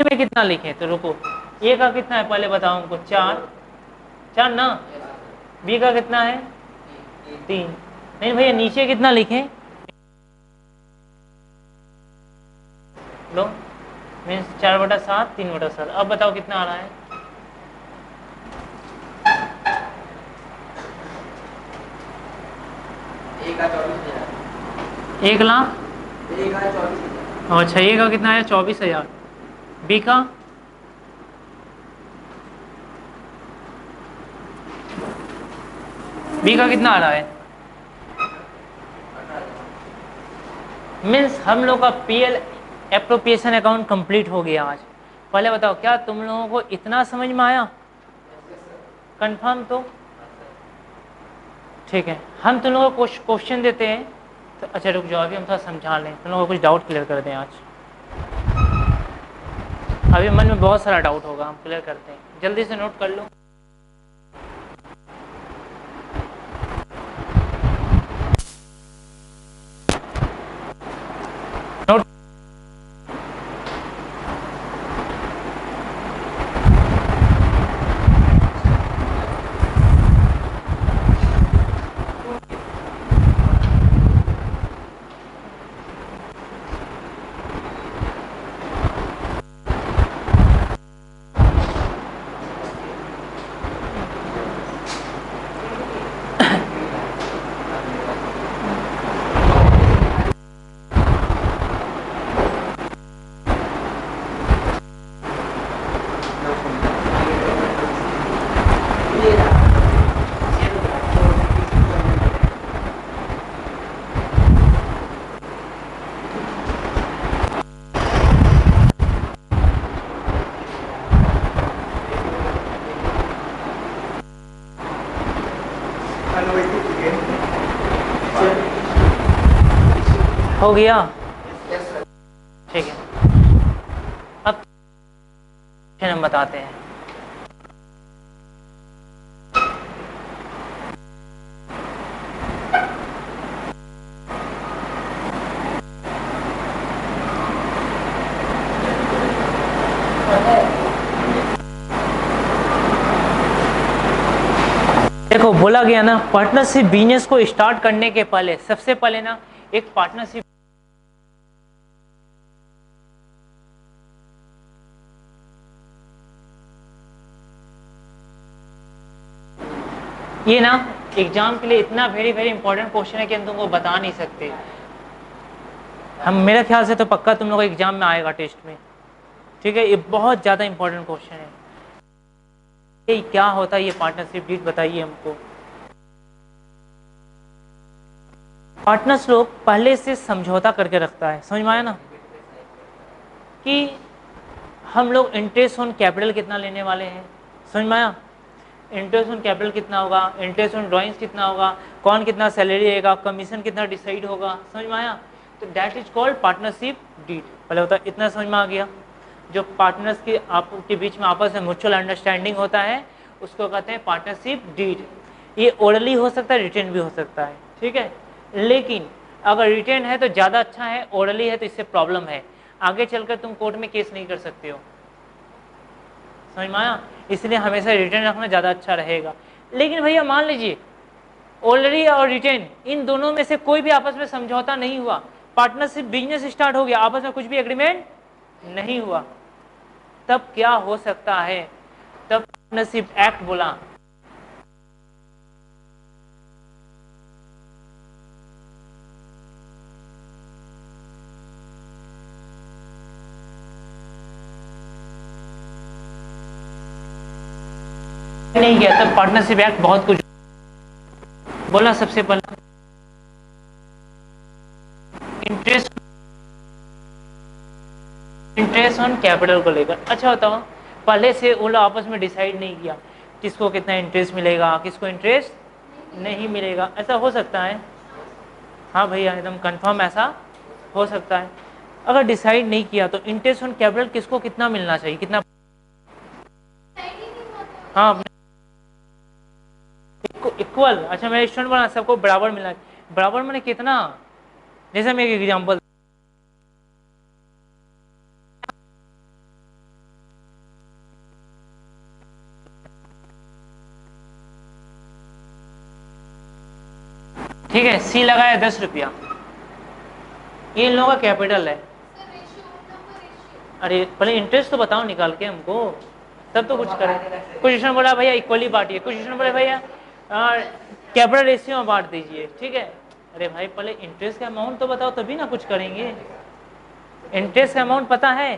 में कितना लिखे? तो रुको, ए का कितना है पहले बताओ हमको, 4 ना, बी का कितना है 3। नहीं भैया नीचे कितना लिखे? लो मीन्स 4/7, 3/7। अब बताओ कितना आ रहा है? एक 1,00,000। 24,000। अच्छा ए का कितना है? 24,000। बी का? बी का कितना आ रहा है? मीन्स हम लोग का पीएल एप्रोप्रिएशन अकाउंट कंप्लीट हो गया आज। पहले बताओ क्या तुम लोगों को इतना समझ में आया? कंफर्म तो ठीक है। हम तुम लोगों को क्वेश्चन देते हैं तो अच्छा रुक जाओ, अभी हम थोड़ा समझा लें, तुम लोगों को कुछ डाउट क्लियर कर दें आज। अभी मन में बहुत सारा डाउट होगा, हम क्लियर करते हैं, जल्दी से नोट कर लो। नोट हो गया, ठीक है। अब हम बताते हैं। देखो बोला गया ना, पार्टनरशिप बिजनेस को स्टार्ट करने के पहले सबसे पहले ना एक पार्टनरशिप ये ना एग्जाम के लिए इतना वेरी वेरी इंपॉर्टेंट क्वेश्चन है कि हम तुमको बता नहीं सकते। हम मेरे ख्याल से तो पक्का तुम लोग एग्जाम में आएगा टेस्ट में, ठीक है। ये बहुत ज़्यादा इंपॉर्टेंट क्वेश्चन है। ये क्या होता है ये पार्टनरशिप डीड, बताइए हमको। पार्टनर्स लोग पहले से समझौता करके रखता है, समझ में आया ना, कि हम लोग इंटरेस्ट ऑन कैपिटल कितना लेने वाले हैं, समझ में आया। इंटरेस्ट ऑन कैपिटल कितना होगा, इंटरेस्ट ऑन ड्राइंग्स कितना होगा, कौन कितना सैलरी लेगा, कमीशन कितना डिसाइड होगा, समझ में आया। तो that is called partnership deed. पहले होता है, इतना समझ में आ गया। जो पार्टनर्स के आपके बीच में आपस में म्यूचुअल अंडरस्टैंडिंग होता है उसको कहते हैं पार्टनरशिप डीड। ये ओरली हो सकता है, रिटेन भी हो सकता है, ठीक है। लेकिन अगर रिटेन है तो ज़्यादा अच्छा है, ओरली है तो इससे प्रॉब्लम है, आगे चलकर तुम कोर्ट में केस नहीं कर सकते हो, समझ में आया। इसलिए हमेशा रिटेन रखना ज़्यादा अच्छा रहेगा। लेकिन भैया मान लीजिए ऑलरेडी और रिटेन इन दोनों में से कोई भी आपस में समझौता नहीं हुआ, पार्टनरशिप बिजनेस स्टार्ट हो गया, आपस में कुछ भी एग्रीमेंट नहीं हुआ, तब क्या हो सकता है, तब पार्टनरशिप एक्ट बोला। नहीं गया तब पार्टनरशिप एक्ट बहुत कुछ बोला। सबसे पहले इंटरेस्ट ऑन कैपिटल को लेकर, अच्छा बताओ, पहले से वो लोग आपस में डिसाइड नहीं किया किसको कितना इंटरेस्ट मिलेगा, किसको इंटरेस्ट नहीं मिलेगा, ऐसा हो सकता है। हाँ भैया एकदम कंफर्म ऐसा हो सकता है। अगर डिसाइड नहीं किया तो इंटरेस्ट ऑन कैपिटल किसको कितना मिलना चाहिए, कितना, हाँ इक्वल। अच्छा मेरा स्टूडेंट बना सबको बराबर मिलना, बराबर मैंने कितना, जैसे मैं एक एग्जांपल, ठीक है, सी लगाया 10 रुपया, ये इन लोगों का कैपिटल है। अरे पहले इंटरेस्ट तो बताओ निकाल के हमको, तब तो कुछ करें। कुछ स्टूडेंट बोला भैया इक्वली बांटिए, कुछ स्टूडेंट बोले भैया कैपिटल रेशियो में बांट दीजिए, ठीक है। अरे भाई पहले इंटरेस्ट का अमाउंट तो बताओ तभी ना कुछ करेंगे। इंटरेस्ट का अमाउंट पता है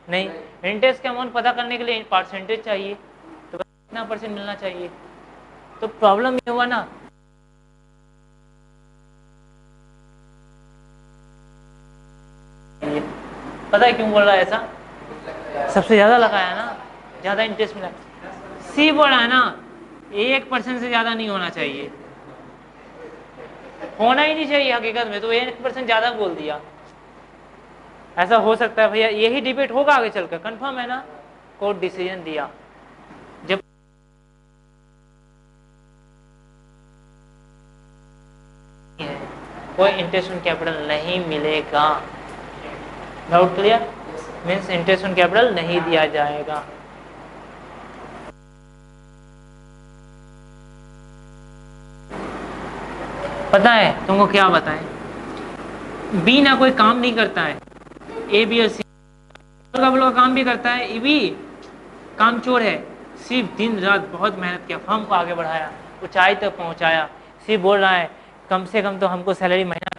नहीं, इंटरेस्ट का अमाउंट पता करने के लिए परसेंटेज चाहिए, तो कितना परसेंट मिलना चाहिए, तो प्रॉब्लम ये हुआ ना। पता है क्यों बोल रहा है ऐसा, सबसे ज्यादा लगाया ना, ज्यादा इंटरेस्ट मिला। सी बोल रहा है ना 1% से ज्यादा नहीं होना चाहिए, होना ही नहीं चाहिए हकीकत में, तो 1% ज्यादा बोल दिया। ऐसा हो सकता है भैया, यही डिबेट होगा आगे चलकर, कंफर्म है ना। कोर्ट डिसीजन दिया जब कोई इंटरेस्ट ऑन कैपिटल नहीं मिलेगा, doubt clear, means interest on capital नहीं दिया जाएगा। पता है तुमको क्या बताएं, बी ना कोई काम नहीं करता है, ए बी और सी का काम भी करता है, ए बी काम चोर है, सिर्फ दिन रात बहुत मेहनत किया, फर्म को आगे बढ़ाया, ऊंचाई तक पहुंचाया। सी बोल रहा है कम से कम तो हमको सैलरी महीना,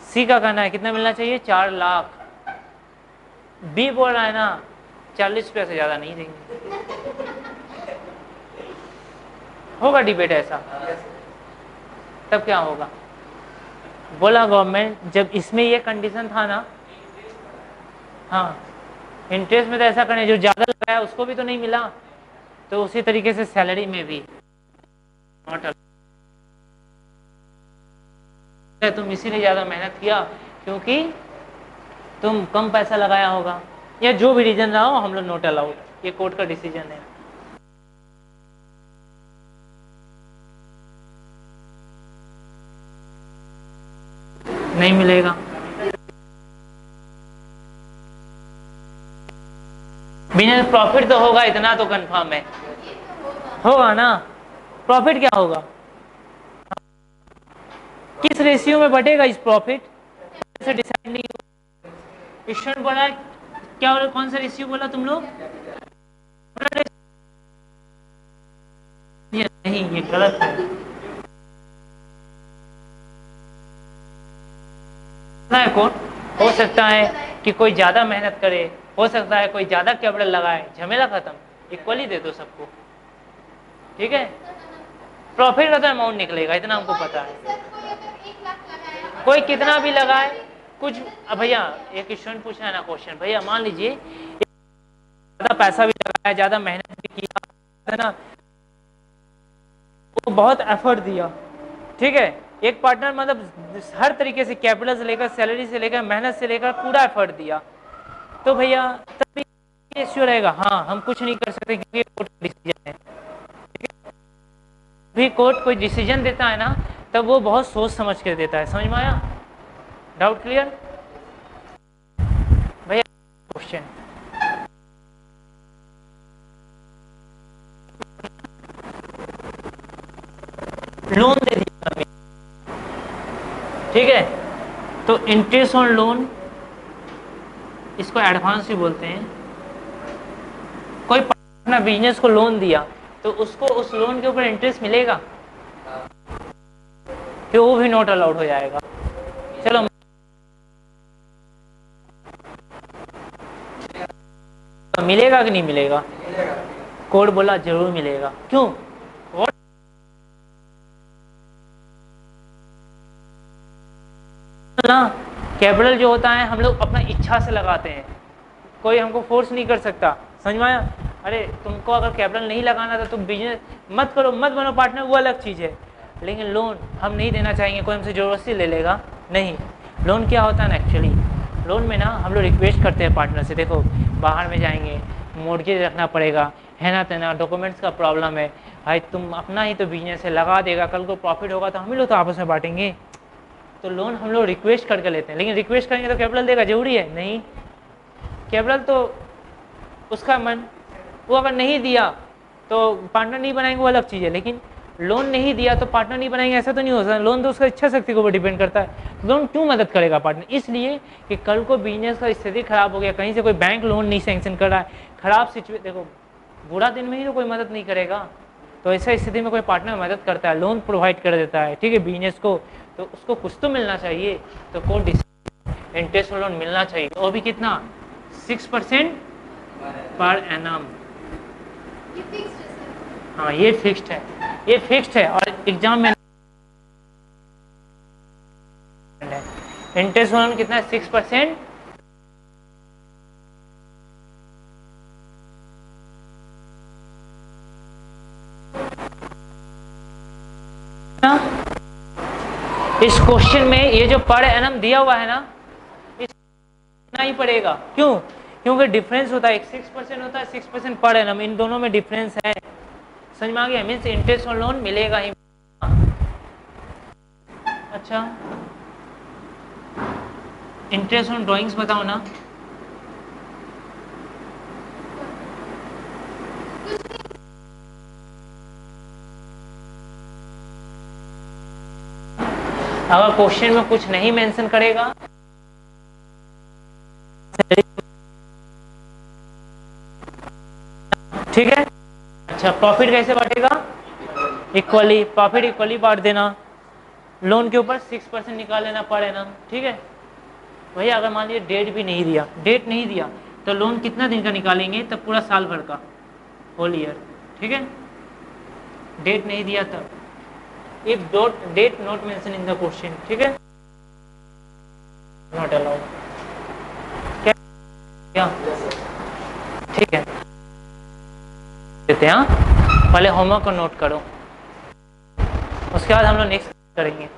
सी का कहना है कितना मिलना चाहिए 4 लाख, बी बोल रहा है ना 40 रुपये से ज्यादा नहीं देंगे। होगा डिबेट ऐसा, तब क्या होगा, बोला गवर्नमेंट जब इसमें ये कंडीशन था ना, हाँ इंटरेस्ट में तो ऐसा करें जो ज्यादा लगाया उसको भी तो नहीं मिला, तो उसी तरीके से सैलरी में भी तुम इसीलिए ज्यादा मेहनत किया क्योंकि तुम कम पैसा लगाया होगा, या जो भी रीजन रहा हो, हम लोग नोट अलाउड, ये कोर्ट का डिसीजन है। नहीं मिलेगा, बिजनेस प्रॉफिट तो होगा, इतना तो कंफर्म है। होगा ना, प्रॉफिट क्या होगा, किस रेशियो में बटेगा इस प्रॉफिट से डिसाइड नहीं होगा। स्टूडेंट बोला क्या बोला, कौन सा रेशियो बोला तुम लोग, ये नहीं, ये गलत है। कौन हो सकता है कि कोई ज्यादा मेहनत करे, हो सकता है कोई ज्यादा कैपिटल लगाए, झमेला खत्म, इक्वली दे दो सबको, ठीक है। प्रॉफिट का तो अमाउंट निकलेगा, इतना हमको पता है। सर कोई अगर 1 लाख लगाया, कोई कितना भी लगाए कुछ, अब भैया एक स्टूडेंट पूछा है ना क्वेश्चन, भैया मान लीजिए ज्यादा पैसा भी लगाया, ज्यादा मेहनत भी किया है ना, वो बहुत एफर्ट दिया, ठीक है। एक पार्टनर मतलब हर तरीके से कैपिटल से लेकर, सैलरी से लेकर, मेहनत से लेकर पूरा एफर्ट दिया, तो भैया तभी रेशियो रहेगा। हाँ, हम कुछ नहीं कर सकते क्योंकि कोर्ट का डिसीजन है, भी कोर्ट कोई डिसीजन देता है ना, तब वो बहुत सोच समझ कर देता है। समझ में आया, डाउट क्लियर भैया। क्वेश्चन लोन दे दिया, ठीक है, तो इंटरेस्ट ऑन लोन, इसको एडवांस भी बोलते हैं। कोई अपना बिजनेस को लोन दिया तो उसको उस लोन के ऊपर इंटरेस्ट मिलेगा, कि वो भी नॉट अलाउड हो जाएगा। चलो मिलेगा कि नहीं मिलेगा, कोर्ट बोला जरूर मिलेगा। क्यों, ना कैपिटल जो होता है हम लोग अपना इच्छा से लगाते हैं, कोई हमको फोर्स नहीं कर सकता। समझ में आया। अरे तुमको अगर कैपिटल नहीं लगाना था तुम बिजनेस मत करो, मत बनो पार्टनर, वो अलग चीज़ है। लेकिन लोन हम नहीं देना चाहेंगे, कोई हमसे ज़बरदस्ती ले लेगा नहीं। लोन क्या होता है ना, एक्चुअली लोन में ना हम लोग रिक्वेस्ट करते हैं पार्टनर से, देखो बाहर में जाएंगे, मोर्गेज रखना पड़ेगा, है ना तेना, डॉक्यूमेंट्स का प्रॉब्लम है, भाई तुम अपना ही तो बिजनेस है, लगा देगा, कल को प्रॉफिट होगा तो हम ही लोग तो आपस में बांटेंगे। तो लोन हम लोग रिक्वेस्ट करके लेते हैं, लेकिन रिक्वेस्ट करेंगे तो कैपिटल देगा जरूरी है नहीं। कैपिटल तो उसका मन, वो अगर नहीं दिया तो पार्टनर नहीं बनाएंगे, वो अलग चीज़ है। लेकिन लोन नहीं दिया तो पार्टनर नहीं बनाएंगे, ऐसा तो नहीं हो सकता। लोन तो उसका इच्छा शक्ति के ऊपर डिपेंड करता है। लोन क्यों मदद करेगा पार्टनर, इसलिए कि कल को बिजनेस का स्थिति खराब हो गया, कहीं से कोई बैंक लोन नहीं सैंक्शन कर रहा है, खराब सिचुएशन, देखो बुरा दिन में ही तो कोई मदद नहीं करेगा, तो ऐसा स्थिति में कोई पार्टनर मदद करता है, लोन प्रोवाइड कर देता है, ठीक है, बिजनेस को, तो उसको कुछ तो मिलना चाहिए। तो कोर्ट इंटरेस्ट लोन मिलना चाहिए, और भी कितना, 6% पर एनम। ये फिक्स्ड है सर। हाँ ये फिक्स्ड है, ये फिक्स्ड है, और एग्जाम में इंटरेस्ट लोन कितना है, 6%। इस क्वेश्चन में ये जो पर एनम दिया हुआ है ना, इतना ही पड़ेगा। क्यों, क्योंकि डिफरेंस होता है, एक 6% होता है, 6% पर एनम, इन दोनों में डिफरेंस है। समझ में आ गया, मीन्स इंटरेस्ट ऑन लोन मिलेगा ही। अच्छा इंटरेस्ट ऑन ड्राइंग्स बताओ ना। अगर क्वेश्चन में कुछ नहीं मेंशन करेगा, ठीक है। अच्छा प्रॉफिट कैसे बांटेगा, इक्वली, प्रॉफिट इक्वली बांट देना, लोन के ऊपर 6% निकाल लेना पर एनम, ठीक है। भैया अगर मान लीजिए डेट भी नहीं दिया, डेट नहीं दिया तो लोन कितना दिन का निकालेंगे, तब पूरा साल भर का, होल ईयर, ठीक है। डेट नहीं दिया तब, if date not mention in the question, ठीक है, नॉट अलाउड, क्या, ठीक है। देते हैं, पहले होमवर्क को नोट करो, उसके बाद हम लोग नेक्स्ट करेंगे।